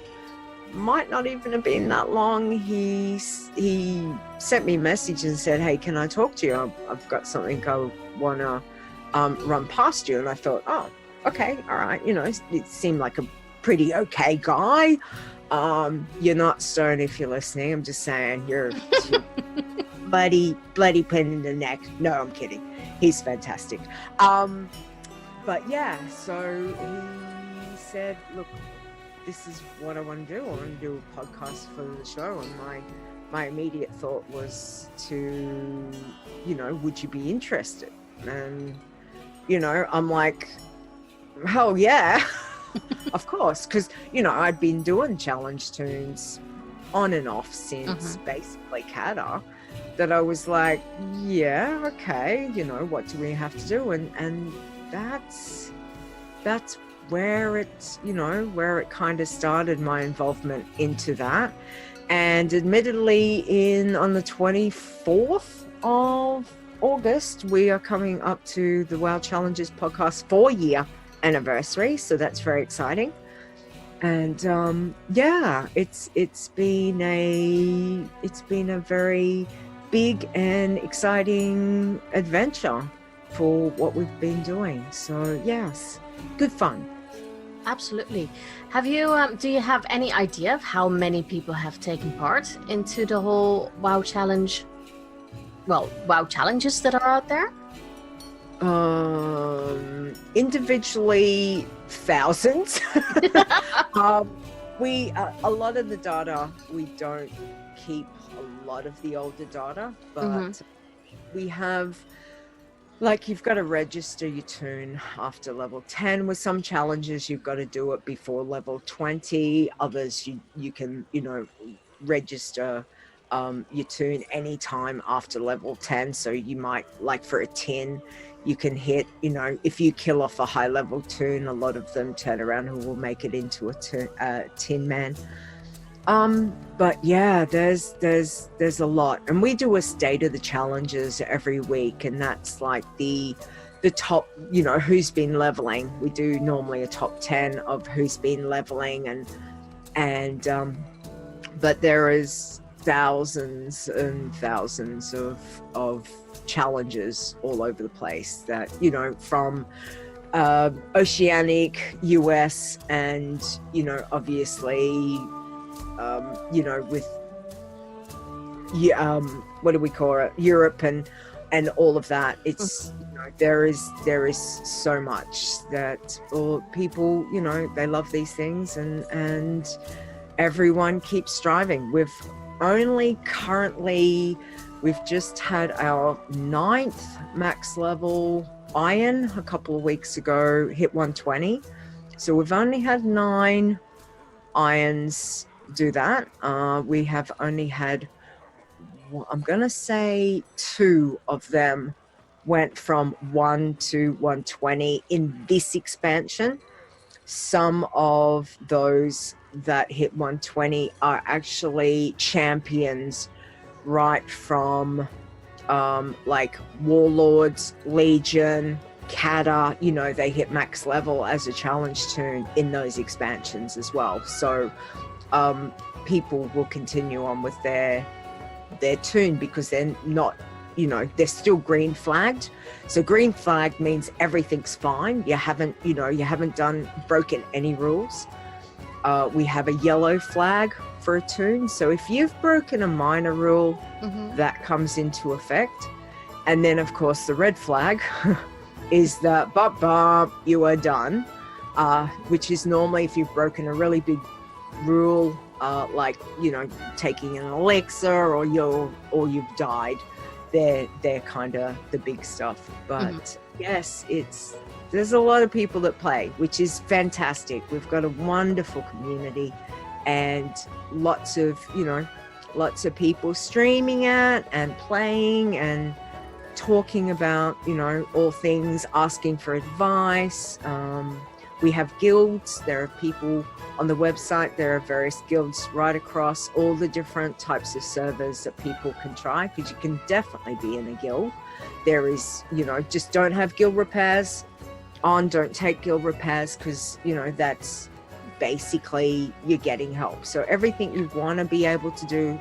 Might not even have been that long. He sent me a message and said, "Hey, can I talk to you? I've got something I want to run past you." And I thought, oh, okay, all right. You know, it seemed like a pretty okay guy. You're not Stone if you're listening. I'm just saying, you're bloody pain in the neck. No, I'm kidding. He's fantastic. But yeah, so he said, look, this is what I want to do. I want to do a podcast for the show. And my immediate thought was to, you know, would you be interested? And, you know, I'm like, hell yeah. Of course, because, you know, I'd been doing challenge tunes on and off since basically Kata, that I was like, yeah, okay, you know, what do we have to do? And that's where it, you know, where it kind of started, my involvement into that. And admittedly, on the 24th of August, we are coming up to the WoW Challenges podcast 4-year anniversary, so that's very exciting. And yeah, it's been a very big and exciting adventure for what we've been doing. So yes, good fun. Absolutely. Have you do you have any idea of how many people have taken part into the whole WoW challenge? Well, WoW challenges that are out there? Individually, thousands. We a lot of the data, we don't keep a lot of the older data, but we have, like, you've got to register your tune after level 10. With some challenges, you've got to do it before level 20. Others, you can, you know, register your tune anytime after level 10. So you might, like for a 10, you can hit, you know, if you kill off a high level tune, a lot of them turn around and will make it into a tin man. But yeah, there's a lot, and we do a state of the challenges every week, and that's like the top, you know, who's been leveling. We do normally a top 10 of who's been leveling, and but there is thousands and thousands of challenges all over the place that, you know, from Oceanic, US, and, you know, obviously, you know, with what do we call it, Europe and all of that. It's, you know, there is so much that all people, they love these things, and everyone keeps striving. We've just had our 9th max level iron a couple of weeks ago, hit 120. So we've only had 9 irons do that. We have only had, I'm going to say 2 of them went from 1 to 120 in this expansion. Some of those that hit 120 are actually champions right from like Warlords, Legion, Kata, they hit max level as a challenge toon in those expansions as well. So people will continue on with their toon because they're not, they're still green flagged. So green flag means everything's fine. You haven't broken any rules. We have a yellow flag for a toon. So if you've broken a minor rule, that comes into effect. And then of course the red flag is the you are done, which is normally if you've broken a really big rule, like taking an elixir or you've died. They're kind of the big stuff. But yes, there's a lot of people that play, which is fantastic. We've got a wonderful community and lots of people streaming it and playing and talking about, all things, asking for advice. We have guilds. There are people on the website. There are various guilds right across all the different types of servers that people can try, because you can definitely be in a guild. There is, just don't have guild repairs on, don't take guild repairs, because, that's basically you're getting help. So everything you want to be able to do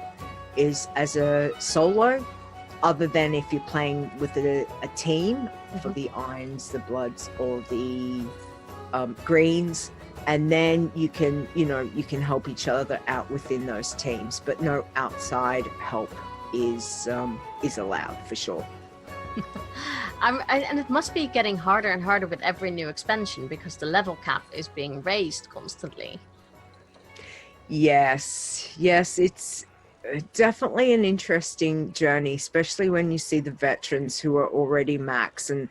is as a solo, other than if you're playing with a team for the irons, the bloods, or the greens, and then you can help each other out within those teams, but no outside help is allowed for sure. And it must be getting harder and harder with every new expansion because the level cap is being raised constantly. Yes, it's definitely an interesting journey, especially when you see the veterans who are already max and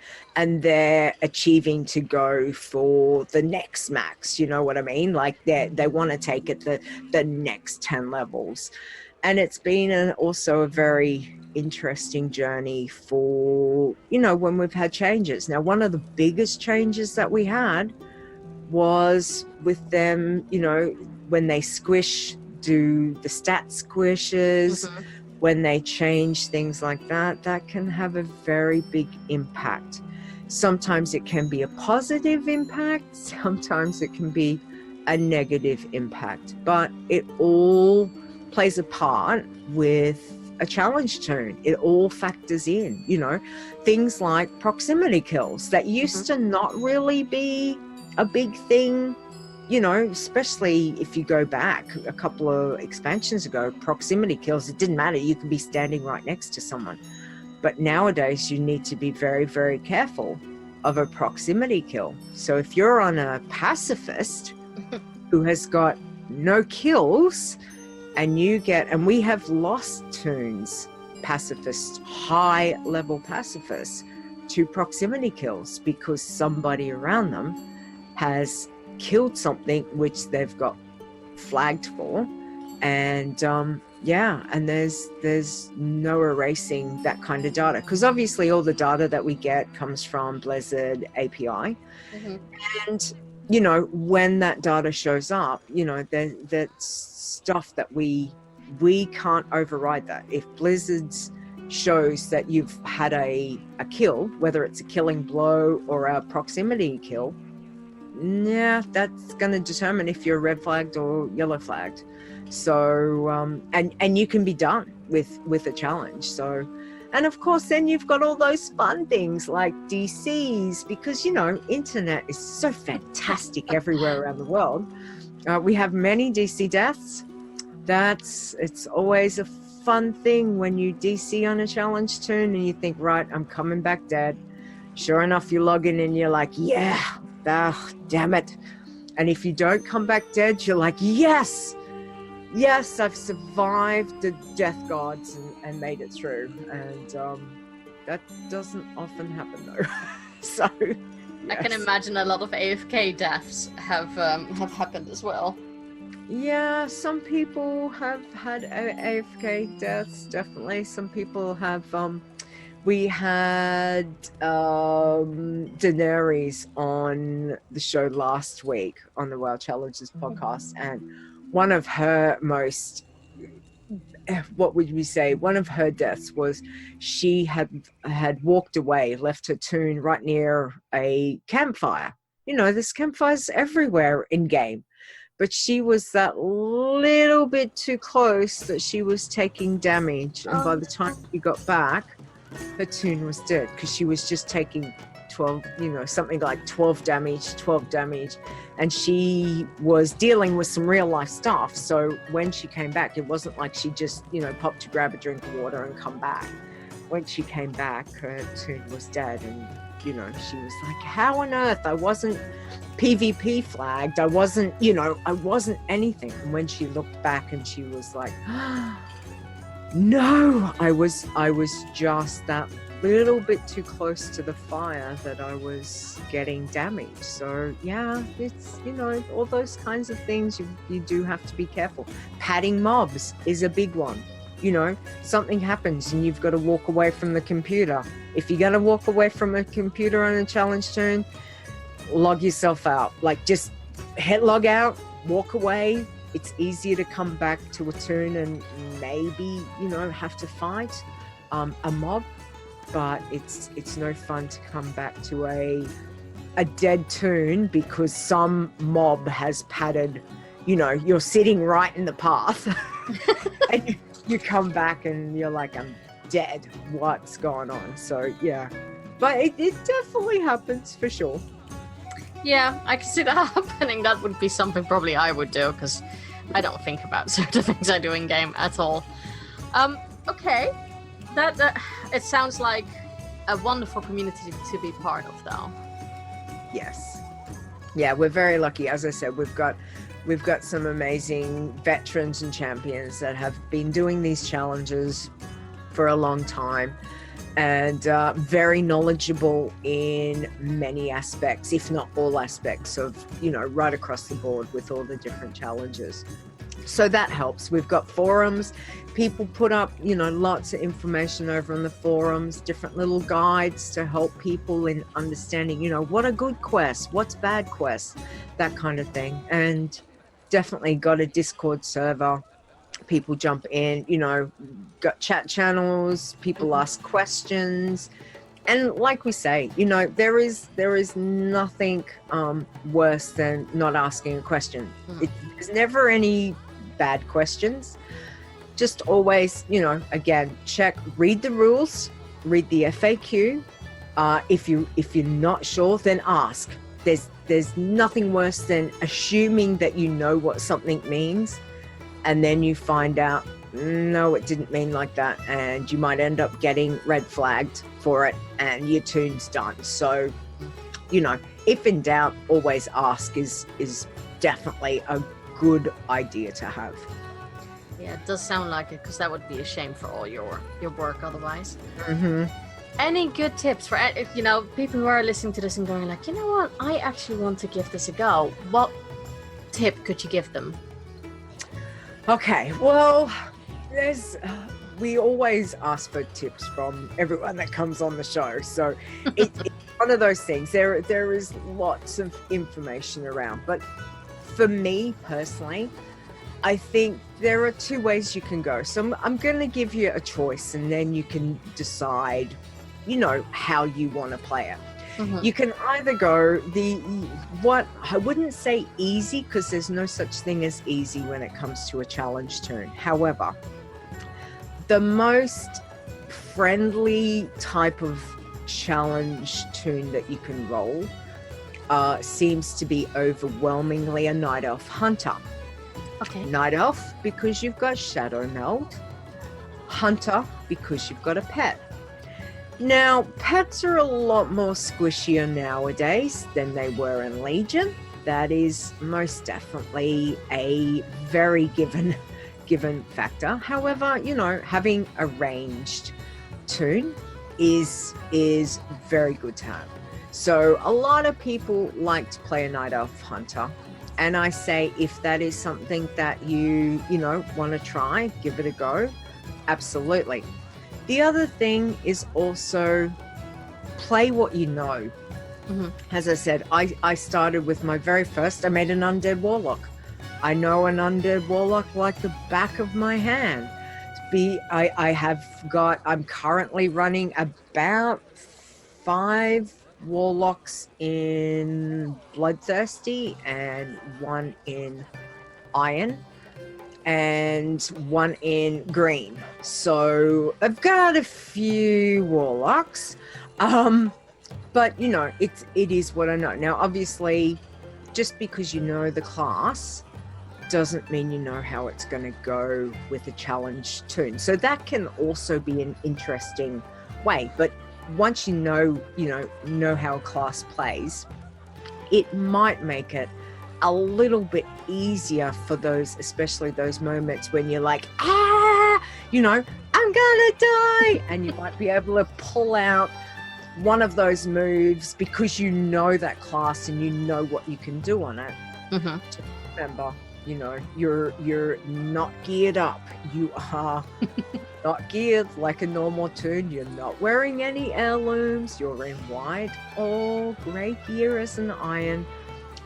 they're achieving to go for the next max. You know what I mean? Like they want to take it the next 10 levels. And it's been also a very interesting journey for, when we've had changes. Now, one of the biggest changes that we had was with them, when they do the stat squishes, when they change things like that can have a very big impact. Sometimes it can be a positive impact, sometimes it can be a negative impact, but it all plays a part with a challenge toon. It all factors in, things like proximity kills that used to not really be a big thing. Especially if you go back a couple of expansions ago, proximity kills, it didn't matter. You could be standing right next to someone. But nowadays, you need to be very, very careful of a proximity kill. So if you're on a pacifist who has got no kills, and we have lost toons, pacifists, high level pacifists, to proximity kills because somebody around them has killed something which they've got flagged for, and and there's no erasing that kind of data, because obviously all the data that we get comes from Blizzard API, and when that data shows up, that's stuff that we can't override. That if Blizzard's shows that you've had a kill, whether it's a killing blow or a proximity kill, that's going to determine if you're red flagged or yellow flagged. So and you can be done with a challenge. So, and of course then you've got all those fun things like DCs, because internet is so fantastic everywhere around the world. We have many DC deaths. It's always a fun thing when you DC on a challenge toon and you think, right, I'm coming back dead. Sure enough, you log in and you're like, yeah, damn it. And if you don't come back dead, you're like, yes, I've survived the death gods and made it through. And that doesn't often happen though. So yes. I can imagine a lot of AFK deaths have happened as well. Yeah, some people have had AFK deaths, definitely. Some people have, we had Daenerys on the show last week on the World Challenges podcast, and one of her most, what would we say, one of her deaths was she had walked away, left her toon right near a campfire. You know, there's campfires everywhere in game. But she was that little bit too close that she was taking damage. And by the time she got back, her toon was dead because she was just taking 12, something like 12 damage. And she was dealing with some real life stuff. So when she came back, it wasn't like she just, popped to grab a drink of water and come back. When she came back, her toon was dead. And, she was like, how on earth? I wasn't PvP flagged. I wasn't anything. And when she looked back and she was like, no, I was just that little bit too close to the fire that I was getting damaged. So yeah, it's, all those kinds of things you do have to be careful. Padding mobs is a big one. Something happens and you've got to walk away from the computer. If you're going to walk away from a computer on a challenge turn, log yourself out. Like, just hit log out, walk away. It's easier to come back to a turn and maybe, have to fight a mob, but it's no fun to come back to a dead turn because some mob has padded, you're sitting right in the path and you come back and you're like, I'm dead. What's going on? So yeah, but it definitely happens for sure. Yeah, I can see that happening. That would be something probably I would do because I don't think about certain things I do in game at all. Okay, that it sounds like a wonderful community to be part of, though. Yes, yeah, we're very lucky. As I said, we've got some amazing veterans and champions that have been doing these challenges for a long time and very knowledgeable in many aspects, if not all aspects of, right across the board with all the different challenges. So that helps. We've got forums. People put up, lots of information over on the forums, different little guides to help people in understanding, what are good quests, what's bad quests, that kind of thing. And definitely got a Discord server. People jump in, got chat channels, people ask questions. And like we say, there is nothing worse than not asking a question. There's never any bad questions. Just always, again, read the rules, read the FAQ. If you're not sure, then ask. There's nothing worse than assuming that you know what something means, and then you find out, no, it didn't mean like that, and you might end up getting red flagged for it, and your toon's done. So, if in doubt, always ask is definitely a good idea to have. Yeah, it does sound like it, because that would be a shame for all your work otherwise. Mm-hmm. Any good tips for, people who are listening to this and going like, what, I actually want to give this a go. What tip could you give them? Okay, well, we always ask for tips from everyone that comes on the show. So it's one of those things. There is lots of information around. But for me personally, I think there are two ways you can go. So I'm going to give you a choice, and then you can decide, how you want to play it. Mm-hmm. You can either go what I wouldn't say easy, because there's no such thing as easy when it comes to a challenge turn. However, the most friendly type of challenge turn that you can roll seems to be overwhelmingly a Night Elf Hunter. Okay. Night Elf because you've got Shadow Meld. Hunter because you've got a pet. Now, pets are a lot more squishier nowadays than they were in Legion. That is most definitely a very given factor. However, having a ranged toon is very good to have. So a lot of people like to play a Night Elf Hunter. And I say, if that is something that you want to try, give it a go. Absolutely. The other thing is also play what you know. Mm-hmm. As I said, I started with my very first, I made an Undead Warlock. I know an Undead Warlock like the back of my hand. I'm currently running about 5 Warlocks in Bloodthirsty and 1 in Iron and 1 in Green. So I've got a few Warlocks, but it is what I know. Now, obviously, just because you know the class doesn't mean you know how it's going to go with a challenge toon. So that can also be an interesting way. But once you know how a class plays, it might make it a little bit easier for those, especially those moments when you're like, I'm gonna die, and you might be able to pull out one of those moves because you know that class and you know what you can do on it. Mm-hmm. Just remember, you're not geared up. You are not geared like a normal toon. You're not wearing any heirlooms. You're in white or grey gear as an Iron.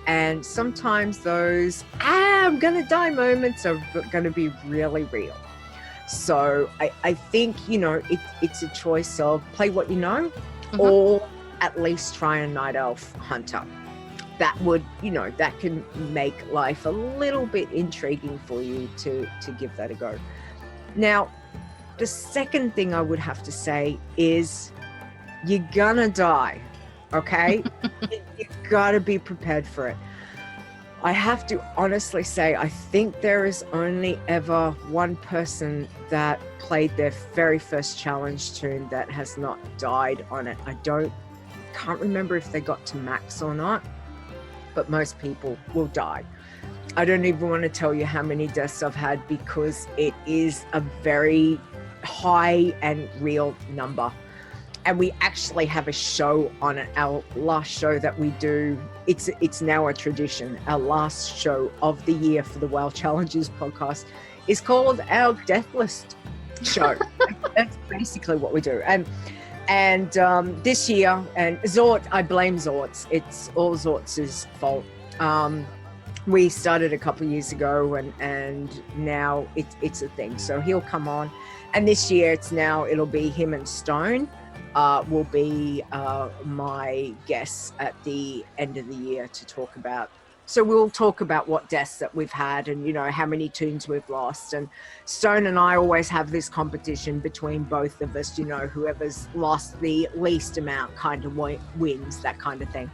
And sometimes those I'm gonna die moments are gonna be really real. So I think, it's a choice of play what you know, mm-hmm. or at least try a Night Elf Hunter. That would, that can make life a little bit intriguing for you to give that a go. Now, the second thing I would have to say is you're gonna die, okay? You've got to be prepared for it. I have to honestly say, I think there is only ever one person that played their very first challenge toon that has not died on it. Can't remember if they got to max or not, but most people will die. I don't even want to tell you how many deaths I've had because it is a very high and real number. And we actually have a show on it. Our last show that we do, it's now a tradition. Our last show of the year for the WoW Challenges podcast is called our Death List show. That's basically what we do. And this year, and Zort, I blame Zort's. It's all Zort's fault. We started a couple of years ago, and now it's a thing. So he'll come on, and this year it'll be him and Stone. Will be my guests at the end of the year to talk about. So we'll talk about what deaths that we've had and, how many toons we've lost. And Stone and I always have this competition between both of us, whoever's lost the least amount kind of wins, that kind of thing.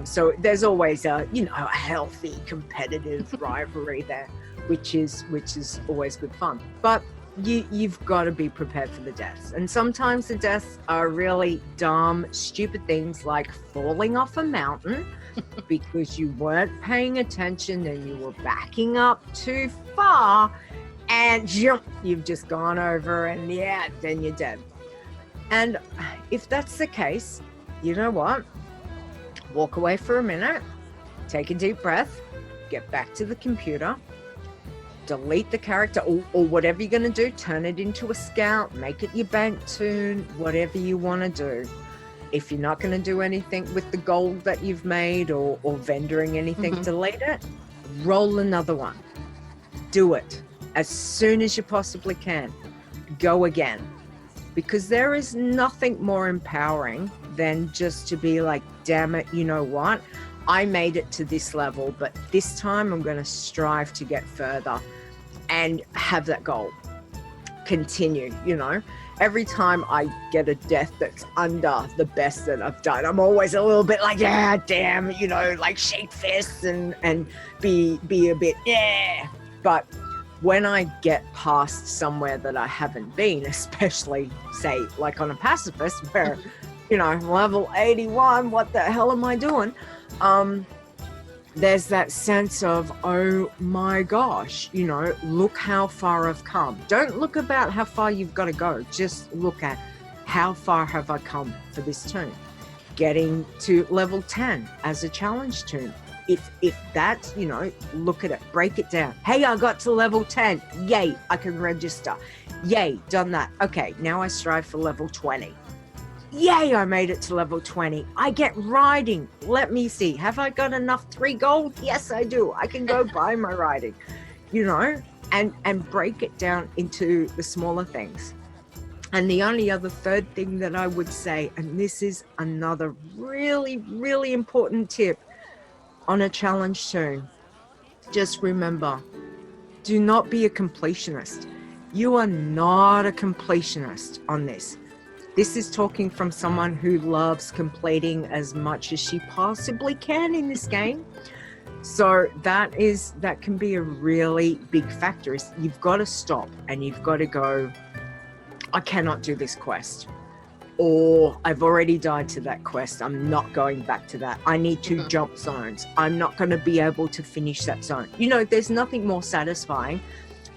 So there's always a healthy competitive rivalry there, which is always good fun. But you've got to be prepared for the deaths. And sometimes the deaths are really dumb, stupid things like falling off a mountain because you weren't paying attention and you were backing up too far and you've just gone over and then you're dead. And if that's the case, you know what? Walk away for a minute, take a deep breath, get back to the computer, delete the character or whatever you're going to do, turn it into a scout, make it your bank toon, whatever you want to do. If you're not going to do anything with the gold that you've made or vendoring anything, mm-hmm. delete it, roll another one. Do it as soon as you possibly can. Go again. Because there is nothing more empowering than just to be like, damn it, you know what? I made it to this level, but this time I'm going to strive to get further and have that goal continue. Every time I get a death that's under the best that I've done, I'm always a little bit like, yeah, damn, like shake fists and be a bit, yeah. But when I get past somewhere that I haven't been, especially say like on a Pacifist where, level 81, what the hell am I doing? There's that sense of, oh my gosh, look how far I've come. Don't look about how far you've got to go. Just look at how far have I come for this toon. Getting to level 10 as a challenge toon. If that's, look at it, break it down. Hey, I got to level 10. Yay, I can register. Yay, done that. Okay, now I strive for level 20. Yay, I made it to level 20. I get riding. Let me see. Have I got enough 3 gold? Yes, I do. I can go buy my riding, and break it down into the smaller things. And the only other third thing that I would say, and this is another really, really important tip on a challenge toon, just remember, do not be a completionist. You are not a completionist on this. This is talking from someone who loves completing as much as she possibly can in this game. So that can be a really big factor. Is you've got to stop and you've got to go, I cannot do this quest. Or I've already died to that quest. I'm not going back to that. I need to jump zones. I'm not going to be able to finish that zone. There's nothing more satisfying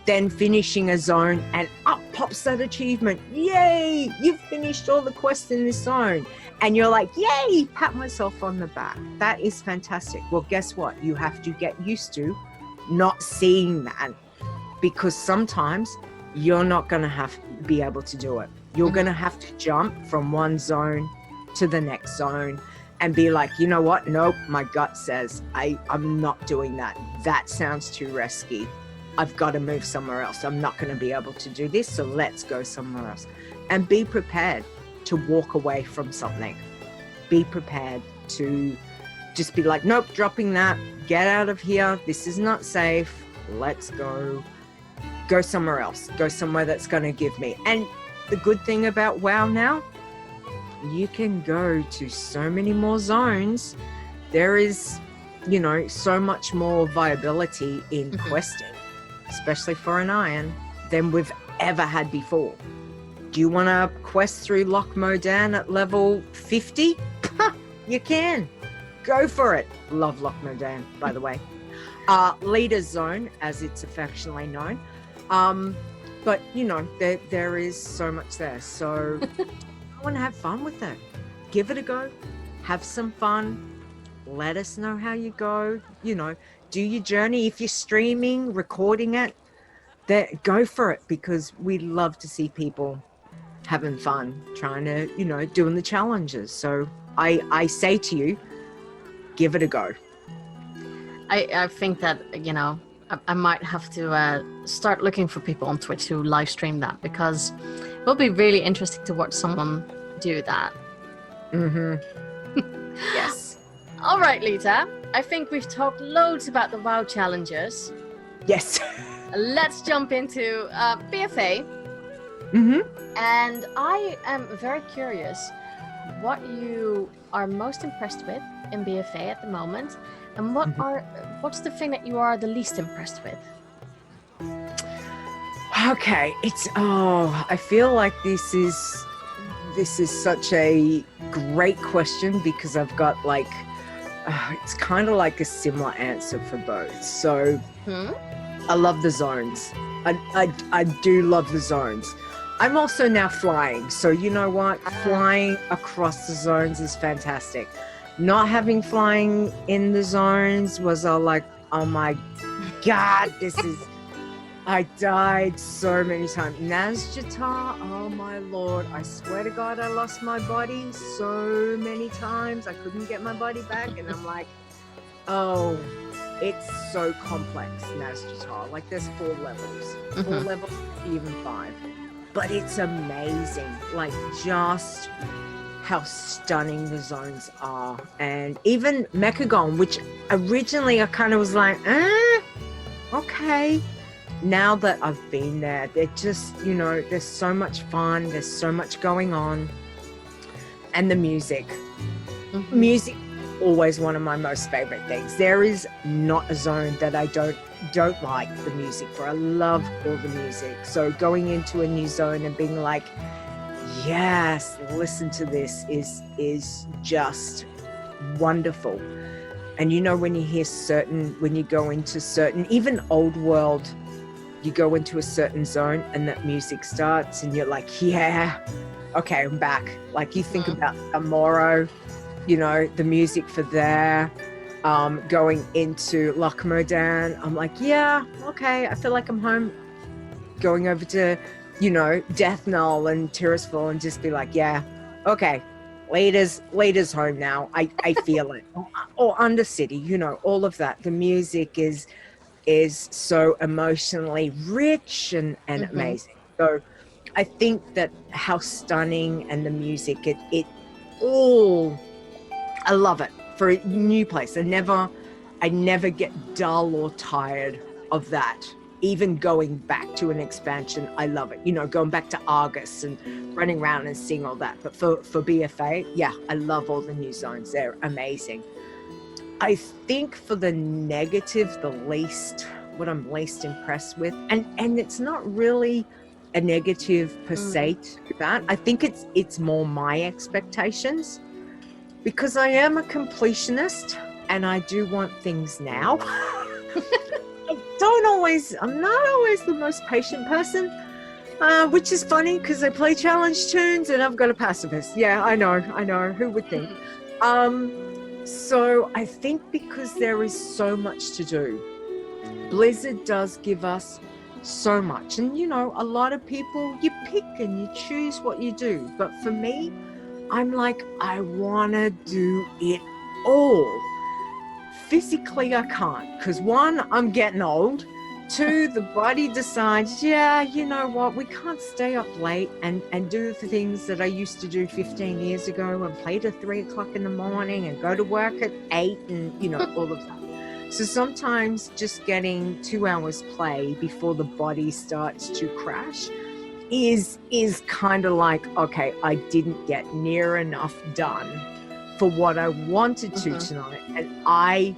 than finishing a zone and up pops that achievement. Yay, you've finished all the quests in this zone. And you're like, yay, pat myself on the back. That is fantastic. Well, guess what? You have to get used to not seeing that, because sometimes you're not going to be able to do it. You're going to have to jump from one zone to the next zone and be like, you know what? Nope, my gut says I'm not doing that. That sounds too risky. I've got to move somewhere else. I'm not going to be able to do this, so let's go somewhere else. And be prepared to walk away from something. Be prepared to just be like, nope, dropping that. Get out of here. This is not safe. Let's go. Go somewhere else. Go somewhere that's going to give me. And the good thing about WoW now, you can go to so many more zones. There is, so much more viability in questing, especially for an Iron, than we've ever had before. Do you want to quest through Loch Modan at level 50? You can. Go for it. Love Loch Modan, by the way. Leeta's Zone, as it's affectionately known. But, there is so much there. So I want to have fun with it. Give it a go. Have some fun. Let us know how you go. Do your journey. If you're streaming, recording it, go for it, because we love to see people having fun, trying to, doing the challenges. So I say to you, give it a go. I think that, I might have to start looking for people on Twitch who live stream that, because it will be really interesting to watch someone do that. Yes. All right, Leeta. I think we've talked loads about the WoW challenges. Yes. Let's jump into BFA. And I am very curious what you are most impressed with in BFA at the moment, and what's the thing that you are the least impressed with? Okay, I feel like this is such a great question, because I've got it's kind of like a similar answer for both. So I love the zones. I do love the zones. I'm also now flying, so you know what? Flying across the zones is fantastic. Not having flying in the zones was like, oh my God, I died so many times. Nazjatar, oh my Lord, I swear to God, I lost my body so many times. I couldn't get my body back, and I'm like, oh, it's so complex, Nazjatar. Like, there's 4 levels, 4 levels, even 5. But it's amazing, like, just how stunning the zones are. And even Mechagon, which originally I kind of was like, okay. Now that I've been there, they're just, there's so much fun, there's so much going on. And the music. Music always one of my most favorite things. There is not a zone that I don't like the music for. I love all the music. So going into a new zone and being like, yes, listen to this is just wonderful. And you know, when you go into certain, even old world, you go into a certain zone and that music starts and you're like, yeah, okay, I'm back. Like you think about Amoro, you know, the music for there, going into Lochmodan, I'm like, yeah, okay, I feel like I'm home. Going over to, you know, Death Knoll and Tirisfal and just be like, yeah, okay, Leeta's home now. I feel it. Or Undercity, you know, all of that. The music is so emotionally rich and amazing. So I think that how stunning and the music, it all, I love it for a new place. I never get dull or tired of that. Even going back to an expansion, I love it. You know, going back to Argus and running around and seeing all that. But for BFA, yeah, I love all the new zones. They're amazing. I think for the negative, what I'm least impressed with, and it's not really a negative per se to that. I think it's more my expectations, because I am a completionist and I do want things now. I'm not always the most patient person, which is funny because I play challenge tunes and I've got a pacifist. Yeah, I know, who would think? So I think because there is so much to do, Blizzard does give us so much. And, you know, a lot of people, you pick and you choose what you do. But for me, I'm like, I want to do it all. Physically, I can't. Because one, I'm getting old. Two, the body decides, yeah, you know what, we can't stay up late and do the things that I used to do 15 years ago and play to 3 o'clock in the morning and go to work at 8 and, you know, all of that. So sometimes just getting 2 hours play before the body starts to crash is kind of like, okay, I didn't get near enough done for what I wanted to tonight. And I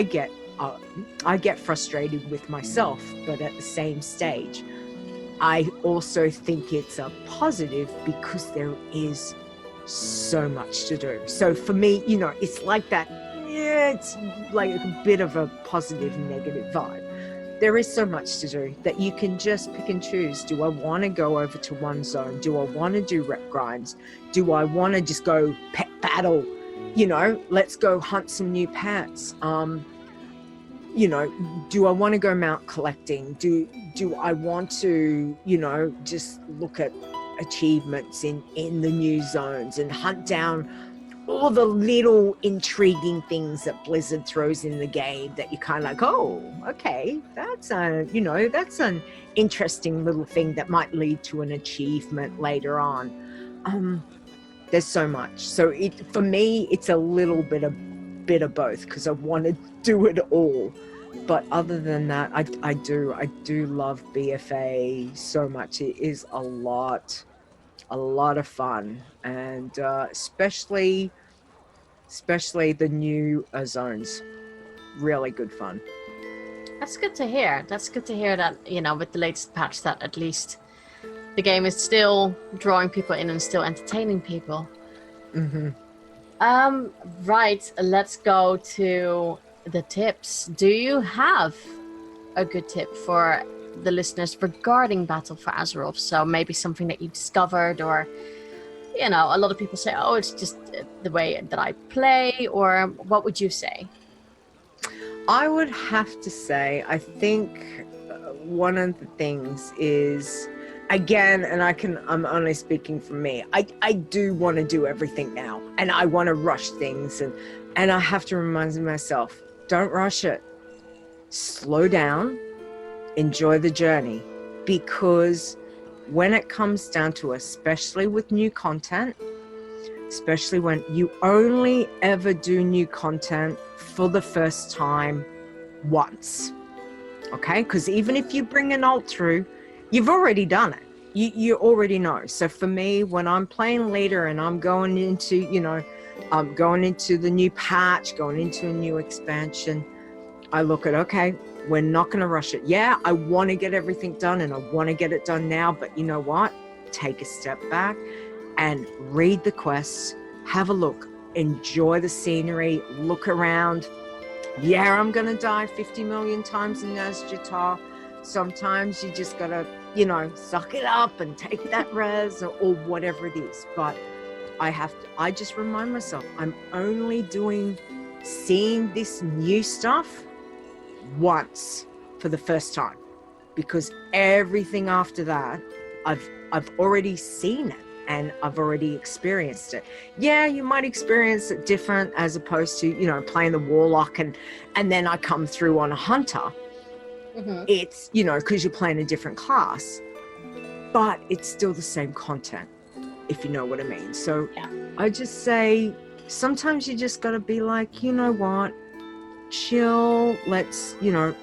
get frustrated with myself, but at the same stage, I also think it's a positive because there is so much to do. So for me, you know, it's like that. Yeah, it's like a bit of a positive and negative vibe. There is so much to do that you can just pick and choose. Do I want to go over to one zone? Do I want to do rep grinds? Do I want to just go pet battle? You know, let's go hunt some new pets. You know, do I want to go mount collecting? Do I want to, you know, just look at achievements in the new zones and hunt down all the little intriguing things that Blizzard throws in the game that you kind of like, oh, okay, that's that's an interesting little thing that might lead to an achievement later on. There's so much. So for me, it's a little bit of both because I want to do it all. But other than that, I do love BFA so much. It is a lot of fun, and especially the new zones, really good fun. That's good to hear. That's good to hear that, you know, with the latest patch that at least the game is still drawing people in and still entertaining people. Right, let's go to the tips. Do you have a good tip for the listeners regarding Battle for Azeroth? So maybe something that you discovered, or, you know, a lot of people say, oh, it's just the way that I play, or what would you say? I would have to say, I think one of the things is, again, and I'm only speaking for me, I do want to do everything now, and I want to rush things, and I have to remind myself, don't rush it. Slow down, enjoy the journey, because when it comes down to, especially with new content, especially when you only ever do new content for the first time once, okay? Because even if you bring an alt through, you've already done it. You already know. So for me, when I'm playing Leeta and I'm going into, you know, going into the new patch, going into a new expansion, I look at, okay, we're not going to rush it. Yeah, I want to get everything done and I want to get it done now, but you know what? Take a step back and read the quests, have a look, enjoy the scenery, look around. Yeah, I'm going to die 50 million times in Nazjatar. Sometimes you just got to, suck it up and take that res or whatever it is. But I just remind myself, I'm only seeing this new stuff once for the first time, because everything after that, I've already seen it and I've already experienced it. Yeah, you might experience it different as opposed to, playing the warlock and then I come through on a hunter. Mm-hmm. It's, because you're playing a different class, but it's still the same content, if you know what I mean. So yeah. I just say, sometimes you just got to be like, you know what, chill, let's,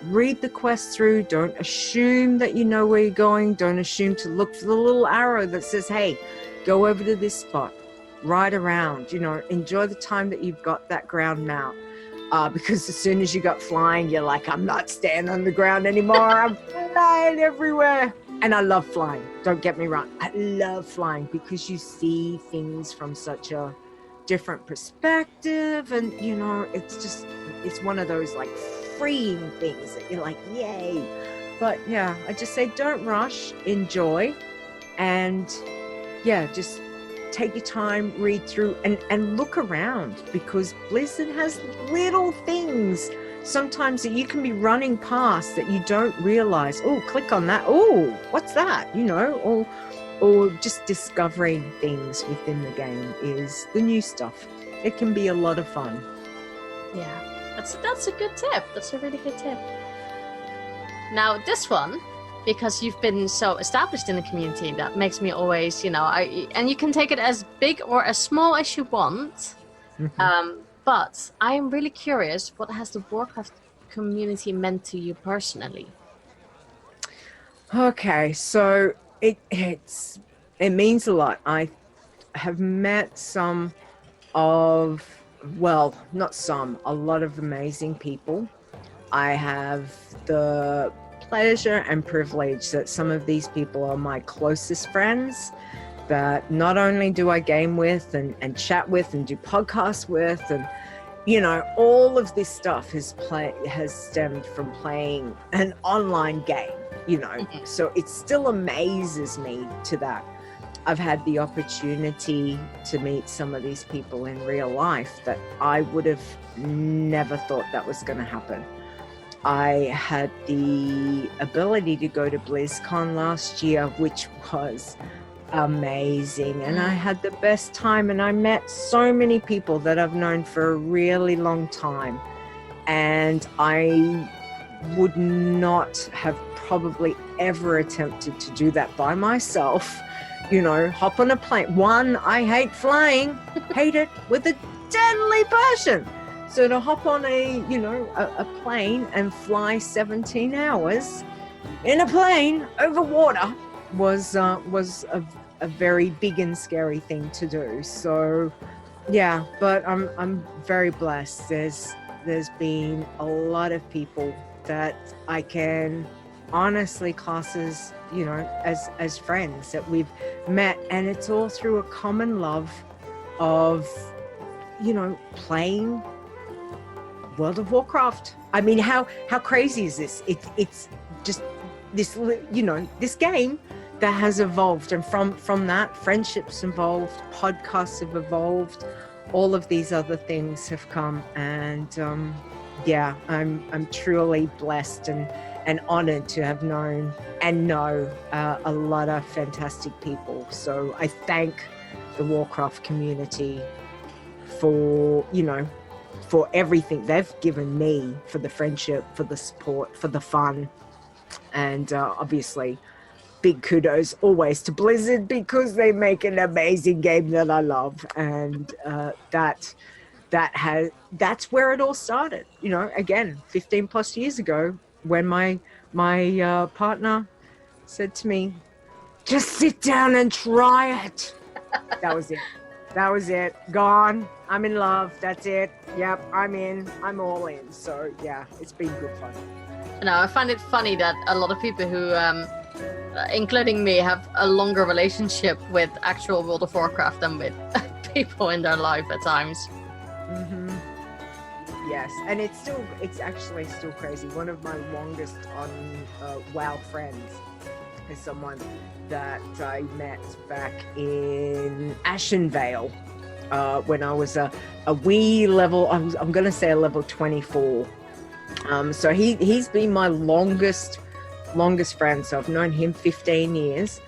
read the quest through. Don't assume that you know where you're going. Don't assume to look for the little arrow that says, hey, go over to this spot, ride around, enjoy the time that you've got that ground mount. Because as soon as you got flying, you're like, I'm not staying on the ground anymore. I'm flying everywhere. And I love flying. Don't get me wrong. I love flying because you see things from such a different perspective. And, it's one of those like freeing things that you're like, yay. But yeah, I just say, don't rush, enjoy. And yeah, just take your time, read through and look around, because Blizzard has little things sometimes that you can be running past that you don't realize. Oh, click on that. Oh, what's that? Or just discovering things within the game is the new stuff. It can be a lot of fun. Yeah, that's a good tip. That's a really good tip. Now this one, because you've been so established in the community, that makes me always, and you can take it as big or as small as you want. Mm-hmm. But I am really curious, what has the Warcraft community meant to you personally? Okay, so it means a lot. I have met a lot of amazing people. I have the pleasure and privilege that some of these people are my closest friends, that not only do I game with and chat with and do podcasts with, and all of this stuff has stemmed from playing an online game, Mm-hmm. So it still amazes me to that. I've had the opportunity to meet some of these people in real life that I would have never thought that was going to happen. I had the ability to go to BlizzCon last year, which was amazing, and I had the best time, and I met so many people that I've known for a really long time, and I would not have probably ever attempted to do that by myself. Hop on a plane. One, I hate flying, hate it with a deadly passion. So to hop on a plane and fly 17 hours in a plane over water was a very big and scary thing to do. So yeah, but I'm very blessed. There's been a lot of people that I can honestly class as as friends that we've met, and it's all through a common love of playing World of Warcraft. I mean, how crazy is this? It's just this this game that has evolved, and from that, friendships evolved, podcasts have evolved, all of these other things have come, and yeah, I'm truly blessed and honored to have known and know a lot of fantastic people. So I thank the Warcraft community for for everything they've given me, for the friendship, for the support, for the fun, and obviously big kudos always to Blizzard, because they make an amazing game that I love, and that's where it all started. Again, 15 plus years ago, when my partner said to me, just sit down and try it. That was it. That was it. Gone. I'm in love. That's it. Yep, I'm in. I'm all in. So yeah, it's been good fun. No, I find it funny that a lot of people who, including me, have a longer relationship with actual World of Warcraft than with people in their life at times. Mm-hmm. Yes, and it's actually still crazy. One of my longest on WoW friends is someone that I met back in Ashenvale when I was a wee level. I'm going to say a level 24. So he's been my longest friend. So I've known him 15 years,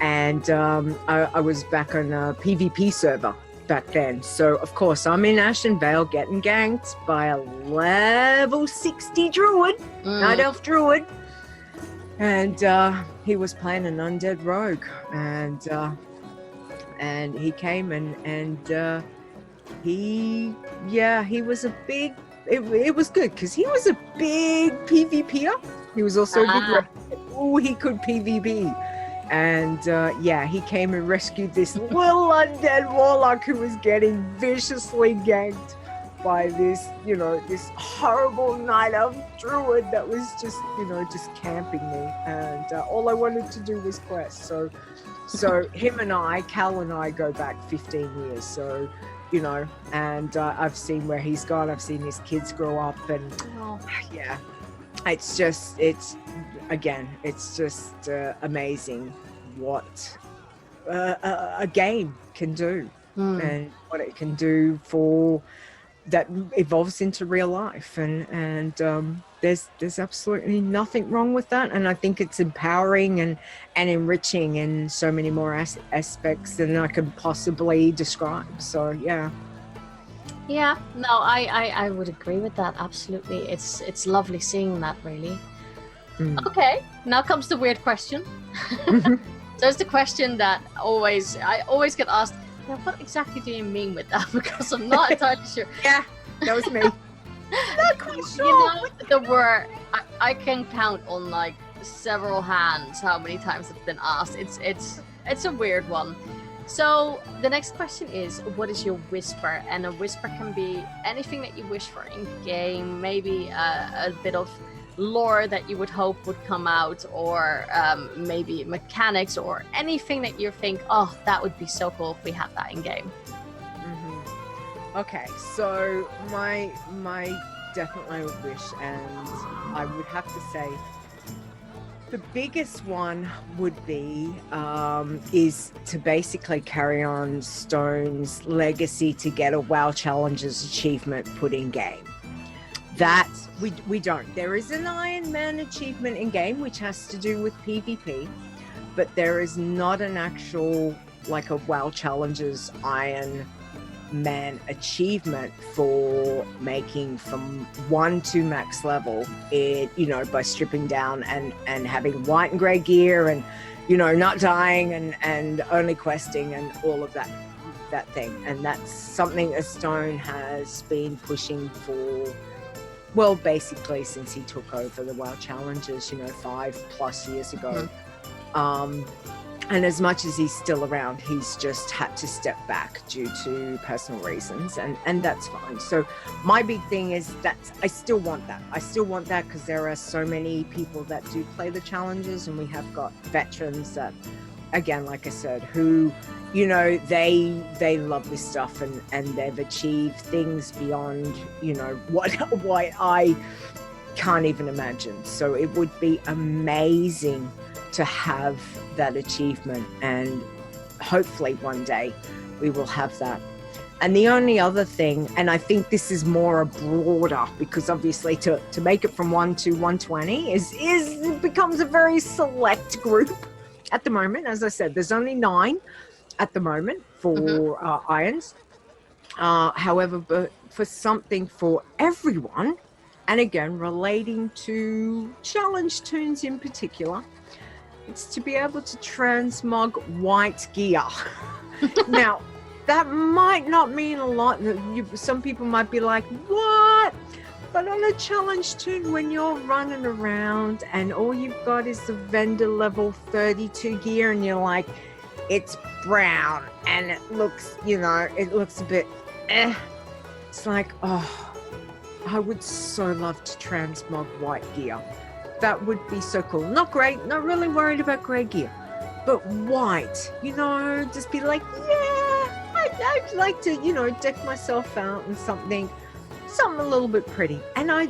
and I was back on a PvP server back then. So of course I'm in Ashenvale getting ganked by a level 60 druid, night elf druid, and he was playing an undead rogue, and he came and he was a big. It was good because he was a big PvPer. He was also a big. Oh, he could PvP. And he came and rescued this little undead warlock who was getting viciously ganked by this horrible night elf druid that was just camping me. And all I wanted to do was quest. So him and Cal and I go back 15 years. So, and I've seen where he's gone. I've seen his kids grow up, and it's just amazing what a game can do and what it can do for that evolves into real life, and there's absolutely nothing wrong with that, and I think it's empowering and enriching in so many more aspects than I could possibly describe. So yeah, no, I would agree with that, absolutely. It's lovely seeing that, really. Okay, now comes the weird question. So it's the question that I always get asked, what exactly do you mean with that? Because I'm not entirely sure. Yeah, that was me. Not quite sure. There were, I can count on like several hands how many times it's been asked. It's a weird one. So the next question is, what is your whisper? And a whisper can be anything that you wish for in game, maybe a bit of lore that you would hope would come out, or maybe mechanics, or anything that you think, oh, that would be so cool if we had that in game. Okay, so my definitely wish, and I would have to say the biggest one would be is to basically carry on Stone's legacy to get a WoW Challenges achievement put in game. That we don't. There is an Iron Man achievement in game which has to do with PvP, but there is not an actual like a WoW Challenges Iron Man achievement for making from 1 to max level, by stripping down and having white and grey gear, and not dying and only questing and all of that thing. And that's something a Stone has been pushing for, well, basically since he took over the WoW Challenges 5+ years ago. And as much as he's still around, he's just had to step back due to personal reasons, and that's fine. So my big thing is that I still want that. I still want that because there are so many people that do play the challenges, and we have got veterans that, again, like I said, who, they love this stuff, and they've achieved things beyond, what I can't even imagine. So it would be amazing to have that achievement, and hopefully one day we will have that. And the only other thing, and I think this is more a broader, because obviously to make it from 1 to 120 is becomes a very select group at the moment. As I said, there's only 9 at the moment for irons. However, but for something for everyone, and again relating to challenge tunes in particular, it's to be able to transmog white gear. Now, that might not mean a lot. Some people might be like, what? But on a challenge tune, when you're running around and all you've got is the vendor level 32 gear, and you're like, it's brown and it looks, it looks a bit It's like, I would so love to transmog white gear. That would be so cool. Not great, not really worried about grey gear, but white, just be like, I'd like to, deck myself out in something a little bit pretty. And I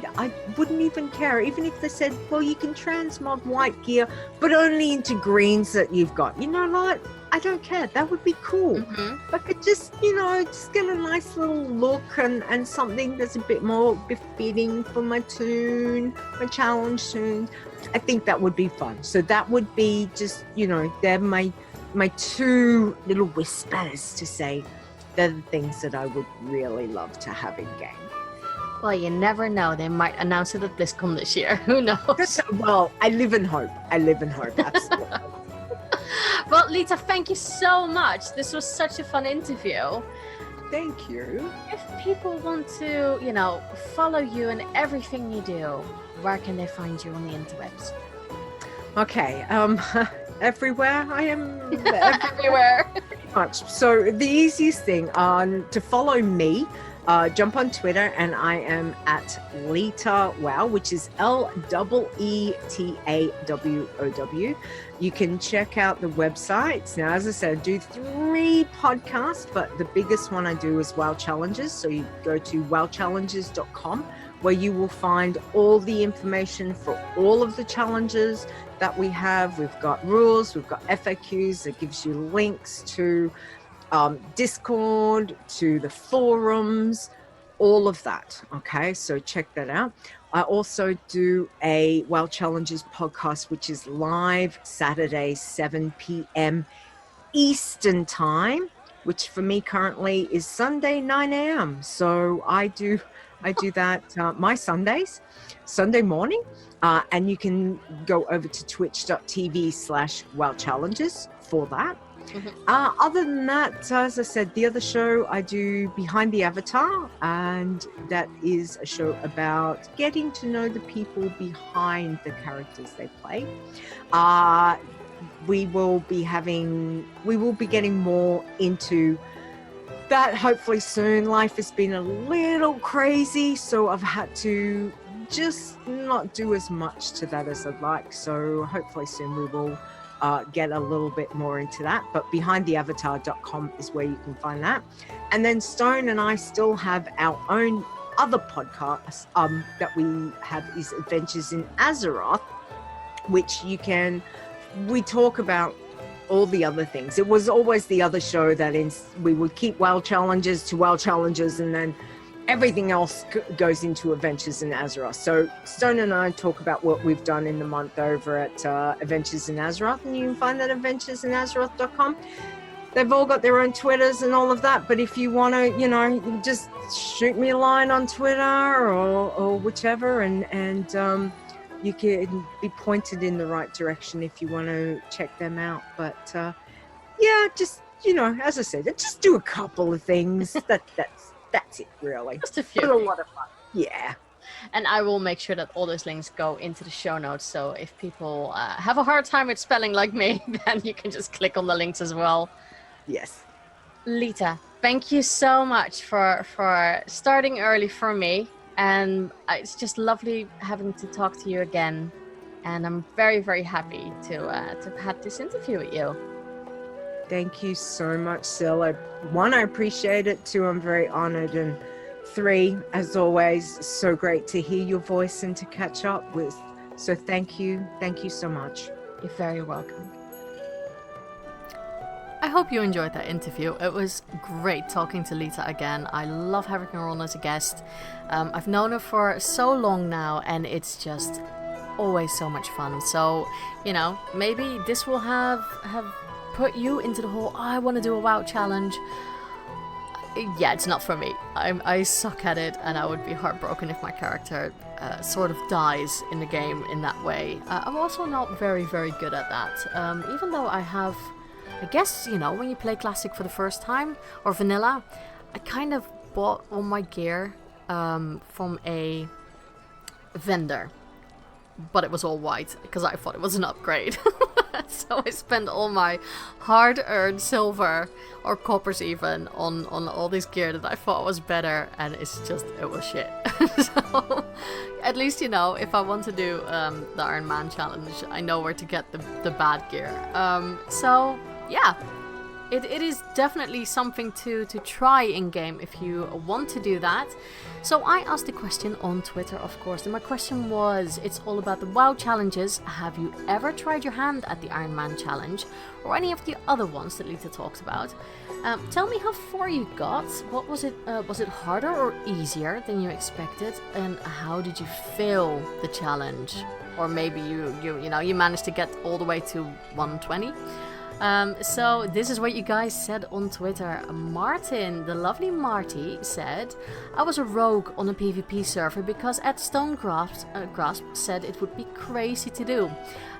wouldn't even care, even if they said, well, you can transmog white gear, but only into greens that you've got. You know what? I don't care. That would be cool. If I could just, just get a nice little look and something that's a bit more befitting for my challenge tune. I think that would be fun. So that would be just, they're my two little whispers to say they're the things that I would really love to have in game. Well, you never know. They might announce it at BlizzCon this year. Who knows? Well, I live in hope. Absolutely. Well, Leeta, thank you so much. This was such a fun interview. Thank you. If people want to, follow you and everything you do, where can they find you on the interwebs? Okay. Everywhere. I am everywhere. Much. So the easiest thing to follow me, jump on Twitter, and I am at Leeta Wow, which is LEETAWOW. You can check out the websites. Now, as I said, I do 3 podcasts, but the biggest one I do is WoW Challenges. So you go to wowchallenges.com, where you will find all the information for all of the challenges that we have. We've got rules, we've got FAQs that gives you links to Discord, to the forums, all of that. Okay, so check that out. I also do a WoW Challenges podcast, which is live Saturday, 7 p.m. Eastern time, which for me currently is Sunday, 9 a.m. So I do that my Sundays, Sunday morning, and you can go over to twitch.tv/WoW-Challenges for that. Other than that, as I said, the other show I do Behind the Avatar, and that is a show about getting to know the people behind the characters they play. We will be getting more into that hopefully soon. Life has been a little crazy, so I've had to just not do as much to that as I'd like. So hopefully soon we will get a little bit more into that, but behindtheavatar.com is where you can find that. And then Stone and I still have our own other podcast that we have is Adventures in Azeroth, which we talk about all the other things. It was always the other show that we would keep WoW Challenges to WoW Challenges, and then everything else goes into Adventures in Azeroth. So Stone and I talk about what we've done in the month over at Adventures in Azeroth, and you can find that at adventuresinazeroth.com. They've all got their own Twitters and all of that, but if you want to, just shoot me a line on Twitter or whichever, and you can be pointed in the right direction if you want to check them out. But just, as I said, just do a couple of things. That's it, really. Just a few. But a lot of fun. Yeah. And I will make sure that all those links go into the show notes. So if people have a hard time with spelling like me, then you can just click on the links as well. Yes. Leeta, thank you so much for starting early for me. And it's just lovely having to talk to you again. And I'm very, very happy to have had this interview with you. Thank you so much, Sil. I appreciate it. 2, I'm very honored. And 3, as always, so great to hear your voice and to catch up with. So thank you. Thank you so much. You're very welcome. I hope you enjoyed that interview. It was great talking to Leeta again. I love having her on as a guest. I've known her for so long now, and it's just always so much fun. So, maybe this will have put you into the whole, I want to do a WoW challenge. Yeah, it's not for me. I suck at it, and I would be heartbroken if my character sort of dies in the game in that way. I'm also not very, very good at that. Even though I guess, when you play Classic for the first time, or Vanilla, I kind of bought all my gear from a vendor. But it was all white, because I thought it was an upgrade. So I spent all my hard-earned silver, or coppers even, on all this gear that I thought was better, and it was shit. So at least, you know, if I want to do the Iron Man challenge, I know where to get the bad gear. So yeah. It is definitely something to try in-game if you want to do that. So I asked a question on Twitter, of course, and my question was, it's all about the WoW challenges. Have you ever tried your hand at the Iron Man challenge, or any of the other ones that Leeta talked about? Tell me how far you got. What was it? Was it harder or easier than you expected? And how did you fail the challenge? Or maybe you managed to get all the way to 120. So this is what you guys said on Twitter. Martin, the lovely Marty, said, I was a rogue on a PvP server because Ed Stonegrasp said it would be crazy to do.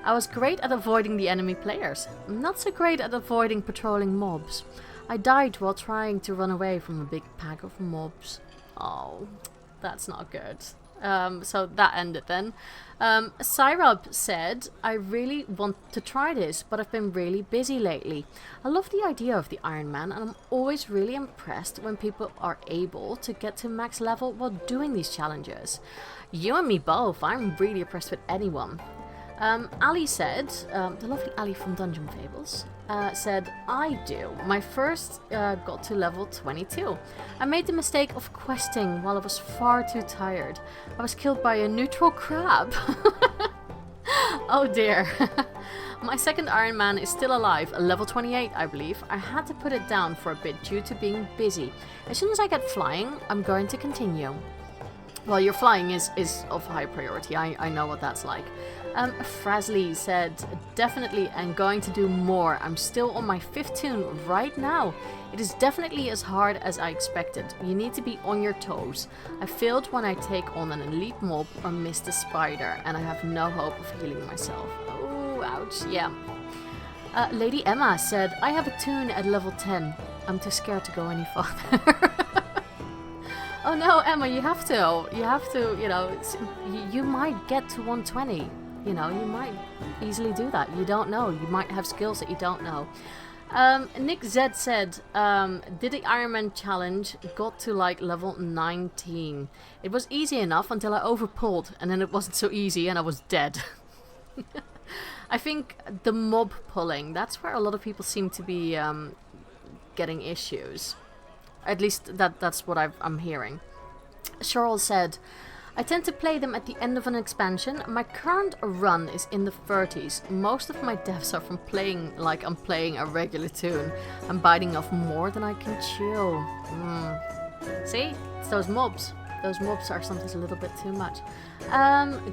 I was great at avoiding the enemy players, not so great at avoiding patrolling mobs. I died while trying to run away from a big pack of mobs. Oh, that's not good. So that ended then. Cyrub said, I really want to try this, but I've been really busy lately. I love the idea of the Iron Man, and I'm always really impressed when people are able to get to max level while doing these challenges. You and me both. I'm really impressed with anyone. Ali said, the lovely Ali from Dungeon Fables, said, I do. My first got to level 22. I made the mistake of questing while I was far too tired. I was killed by a neutral crab. Oh dear. My second Iron Man is still alive, level 28 I believe. I had to put it down for a bit due to being busy. As soon as I get flying, I'm going to continue. Well, your flying is of high priority. I know what that's like. Frasley said, definitely and going to do more. I'm still on my 5th tune right now. It is definitely as hard as I expected. You need to be on your toes. I failed when I take on an elite mob or missed a spider, and I have no hope of healing myself. Oh, ouch, yeah. Lady Emma said, I have a tune at level 10. I'm too scared to go any farther. Oh no, Emma, you have to, you know, you might get to 120. You know, you might easily do that. You don't know. You might have skills that you don't know. Nick Z said, did the Iron Man challenge, got to like level 19. It was easy enough until I overpulled, and then it wasn't so easy and I was dead. I think the mob pulling, that's where a lot of people seem to be getting issues. At least that's what I'm hearing. Cheryl said, I tend to play them at the end of an expansion. My current run is in the 30s. Most of my deaths are from playing like I'm playing a regular tune. I'm biting off more than I can chew. See? It's those mobs. Those mobs are sometimes a little bit too much.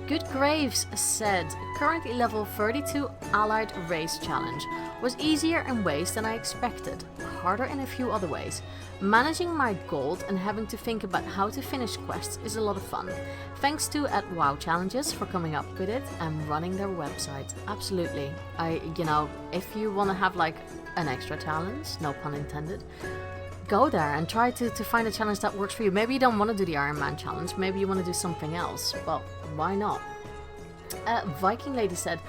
Good Graves said, currently level 32 Allied Race Challenge. Was easier in ways than I expected. Harder in a few other ways. Managing my gold and having to think about how to finish quests is a lot of fun. Thanks to @WoW Challenges for coming up with it and running their website. Absolutely. If you want to have like an extra challenge, no pun intended, go there and try to find a challenge that works for you. Maybe you don't want to do the Iron Man challenge, maybe you want to do something else, but why not? Viking Lady said,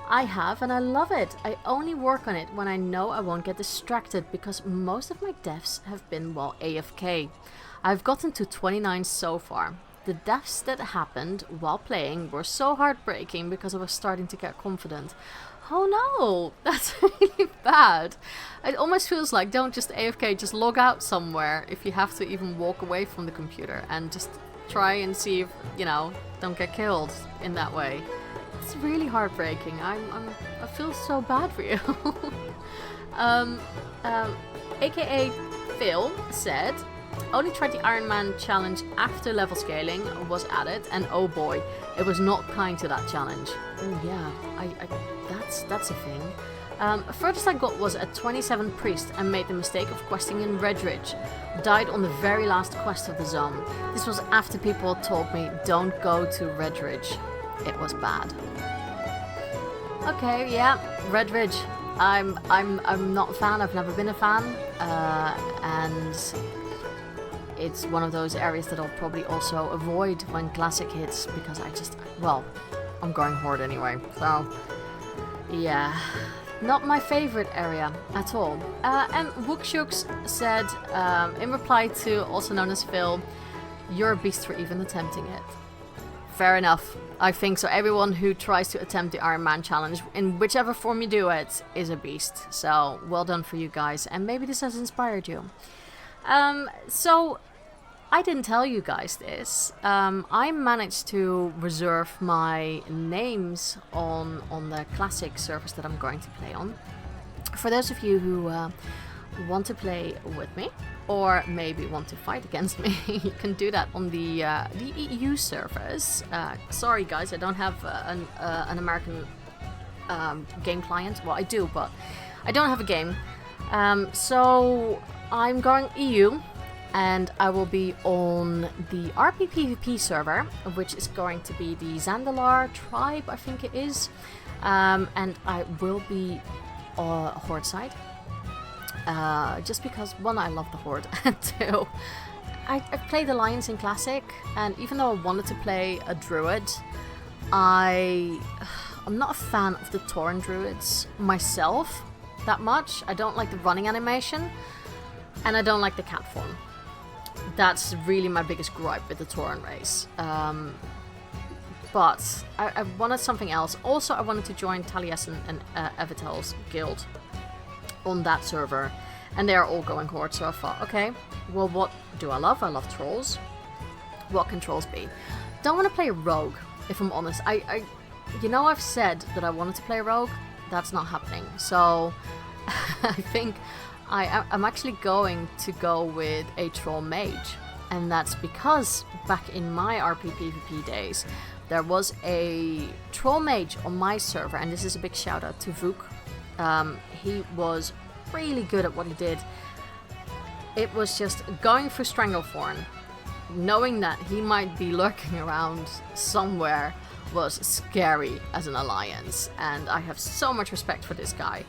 I have and I love it. I only work on it when I know I won't get distracted because most of my deaths have been while AFK. I've gotten to 29 so far. The deaths that happened while playing were so heartbreaking because I was starting to get confident. Oh no, that's really bad. It almost feels like don't just AFK, just log out somewhere if you have to even walk away from the computer and just try and see if, don't get killed in that way. It's really heartbreaking. I feel so bad for you. AKA Phil said, only tried the Iron Man challenge after level scaling was added, and oh boy, it was not kind to that challenge. Oh yeah, that's a thing. Furthest I got was a 27 priest and made the mistake of questing in Redridge. Died on the very last quest of the zone. This was after people told me don't go to Redridge. It was bad. Okay, yeah, Redridge. I'm not a fan. I've never been a fan, and it's one of those areas that I'll probably also avoid when Classic hits because I'm going Horde anyway. So Yeah, not my favorite area at all. And Wookshuks said, in reply to also known as Phil, you're a beast for even attempting it. Fair enough. I think so. Everyone who tries to attempt the Iron Man challenge, in whichever form you do it, is a beast. So, well done for you guys. And maybe this has inspired you. So, I didn't tell you guys this. I managed to reserve my names on the classic servers that I'm going to play on. For those of you who want to play with me, or maybe want to fight against me, you can do that on the EU servers. Sorry guys, I don't have an American game client. Well, I do, but I don't have a game. So I'm going EU, and I will be on the RP-PvP server, which is going to be the Zandalar tribe, I think it is. And I will be Horde side. Just because, one, I love the Horde, and two, I've played Alliance in Classic, and even though I wanted to play a Druid, I'm not a fan of the Tauren Druids myself that much. I don't like the running animation, and I don't like the cat form. That's really my biggest gripe with the Tauren race. But I wanted something else. Also, I wanted to join Taliesin and Evitel's guild on that server, and they're all going Horde, so I thought, okay, well, what do I love? I love trolls. What can trolls be? Don't want to play rogue, if I'm honest. You know, I've said that I wanted to play rogue. That's not happening. So I think I'm actually going to go with a troll mage, and that's because back in my RP PvP days, there was a troll mage on my server, and this is a big shout out to Vuk. He was really good at what he did. It was just going through Stranglethorn, knowing that he might be lurking around somewhere, was scary as an alliance. And I have so much respect for this guy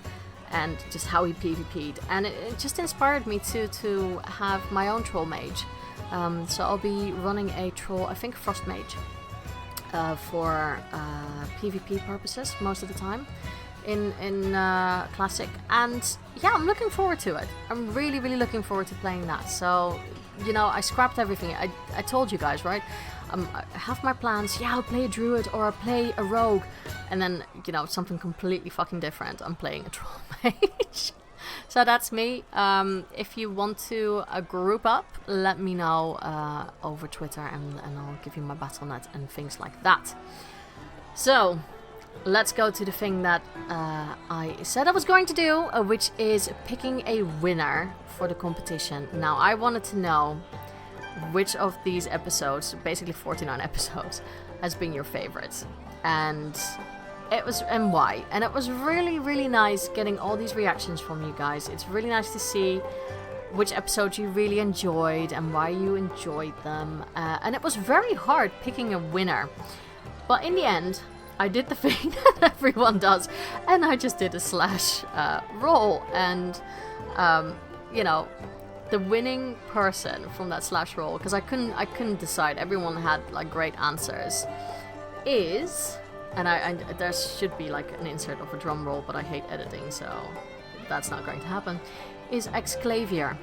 and just how he PvP'd. And it just inspired me to have my own troll mage. So I'll be running a troll, I think Frost Mage, for PvP purposes most of the time in Classic, and yeah, I'm looking forward to it. I'm really looking forward to playing that. So, you know, I scrapped everything. I told you guys, right? I have my plans. Yeah, I'll play a druid or I'll play a rogue, and then, you know, something completely fucking different. I'm playing a troll mage. So that's me. If you want to group up, let me know over Twitter, and I'll give you my Battle.net and things like that. So let's go to the thing that I said I was going to do, which is picking a winner for the competition. Now, I wanted to know which of these episodes, basically 49 episodes, has been your favorite, and why. And it was really nice getting all these reactions from you guys. It's really nice to see which episodes you really enjoyed and why you enjoyed them. And it was very hard picking a winner, but in the end, I did the thing that everyone does, and I just did a slash roll, and you know, the winning person from that slash roll, because I couldn't decide, everyone had like great answers, is, and I there should be like an insert of a drum roll, but I hate editing, so that's not going to happen, is Exclavier.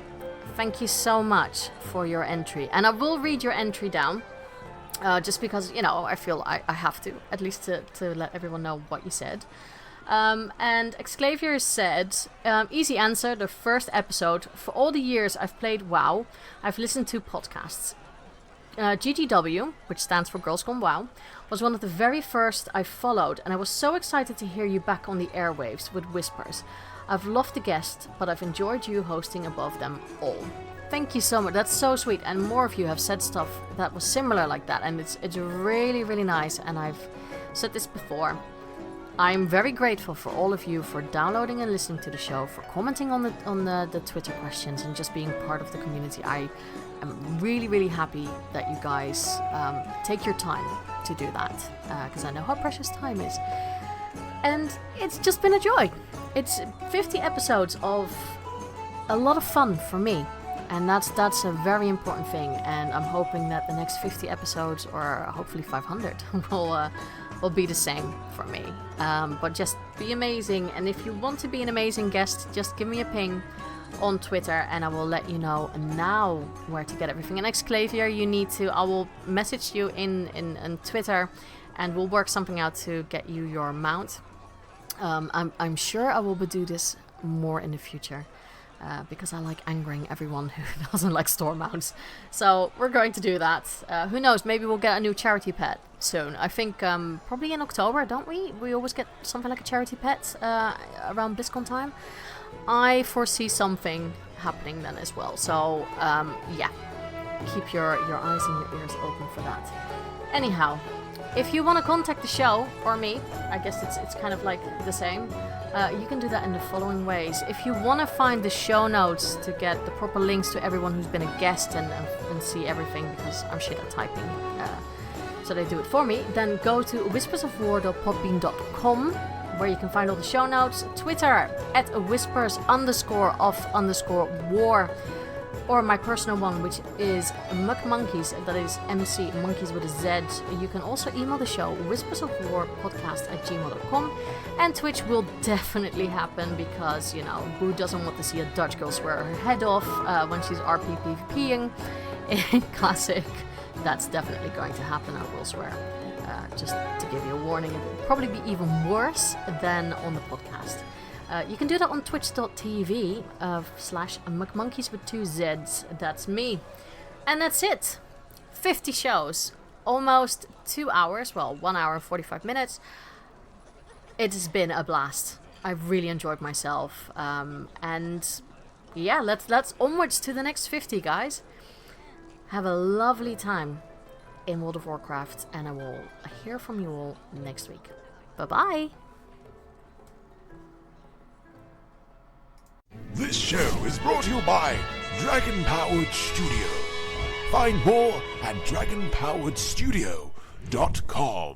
Thank you so much for your entry, and I will read your entry down. Just because, you know, I feel I have to, at least to let everyone know what you said. And Exclavier said, easy answer, the first episode. For all the years I've played WoW, I've listened to podcasts. GGW, which stands for Girls Gone WoW, was one of the very first I followed, and I was so excited to hear you back on the airwaves with Whispers. I've loved the guest, but I've enjoyed you hosting above them all. Thank you so much. That's so sweet, and more of you have said stuff that was similar like that, and it's really nice. And I've said this before. I'm very grateful for all of you for downloading and listening to the show, for commenting on the Twitter questions, and just being part of the community. I am really happy that you guys take your time to do that, because I know how precious time is, and it's just been a joy. It's 50 episodes of a lot of fun for me. And that's a very important thing, and I'm hoping that the next 50 episodes, or hopefully 500, will be the same for me. But just be amazing, and if you want to be an amazing guest, just give me a ping on Twitter, and I will let you know now where to get everything. And Xclavier, I will message you in Twitter, and we'll work something out to get you your mount. I'm sure I will do this more in the future. Because I like angering everyone who doesn't like store mounts. So we're going to do that. Who knows, maybe we'll get a new charity pet soon. I think probably in October, don't we? We always get something like a charity pet around BlizzCon time. I foresee something happening then as well. So yeah, keep your eyes and your ears open for that. Anyhow, if you want to contact the show or me, I guess it's kind of like the same. You can do that in the following ways. If you want to find the show notes to get the proper links to everyone who's been a guest and see everything, because I'm shit at typing, so they do it for me, then go to whispersofwar.podbean.com, where you can find all the show notes. Twitter at whispers_of_war, or my personal one, which is McMonkeys, that is MC Monkeys with a Z. You can also email the show, whispersofwarpodcast@gmail.com, and Twitch will definitely happen, because, you know, who doesn't want to see a Dutch girl swear her head off when she's RPPVPing in Classic? That's definitely going to happen, I will swear. Just to give you a warning, it will probably be even worse than on the podcast. You can do that on twitch.tv /McMonkeys with 2 Zs. That's me. And that's it. 50 shows. Almost 2 hours. Well, 1 hour and 45 minutes. It has been a blast. I've really enjoyed myself. And yeah, let's onwards to the next 50, guys. Have a lovely time in World of Warcraft. And I will hear from you all next week. Bye-bye. This show is brought to you by Dragon Powered Studio. Find more at dragonpoweredstudio.com.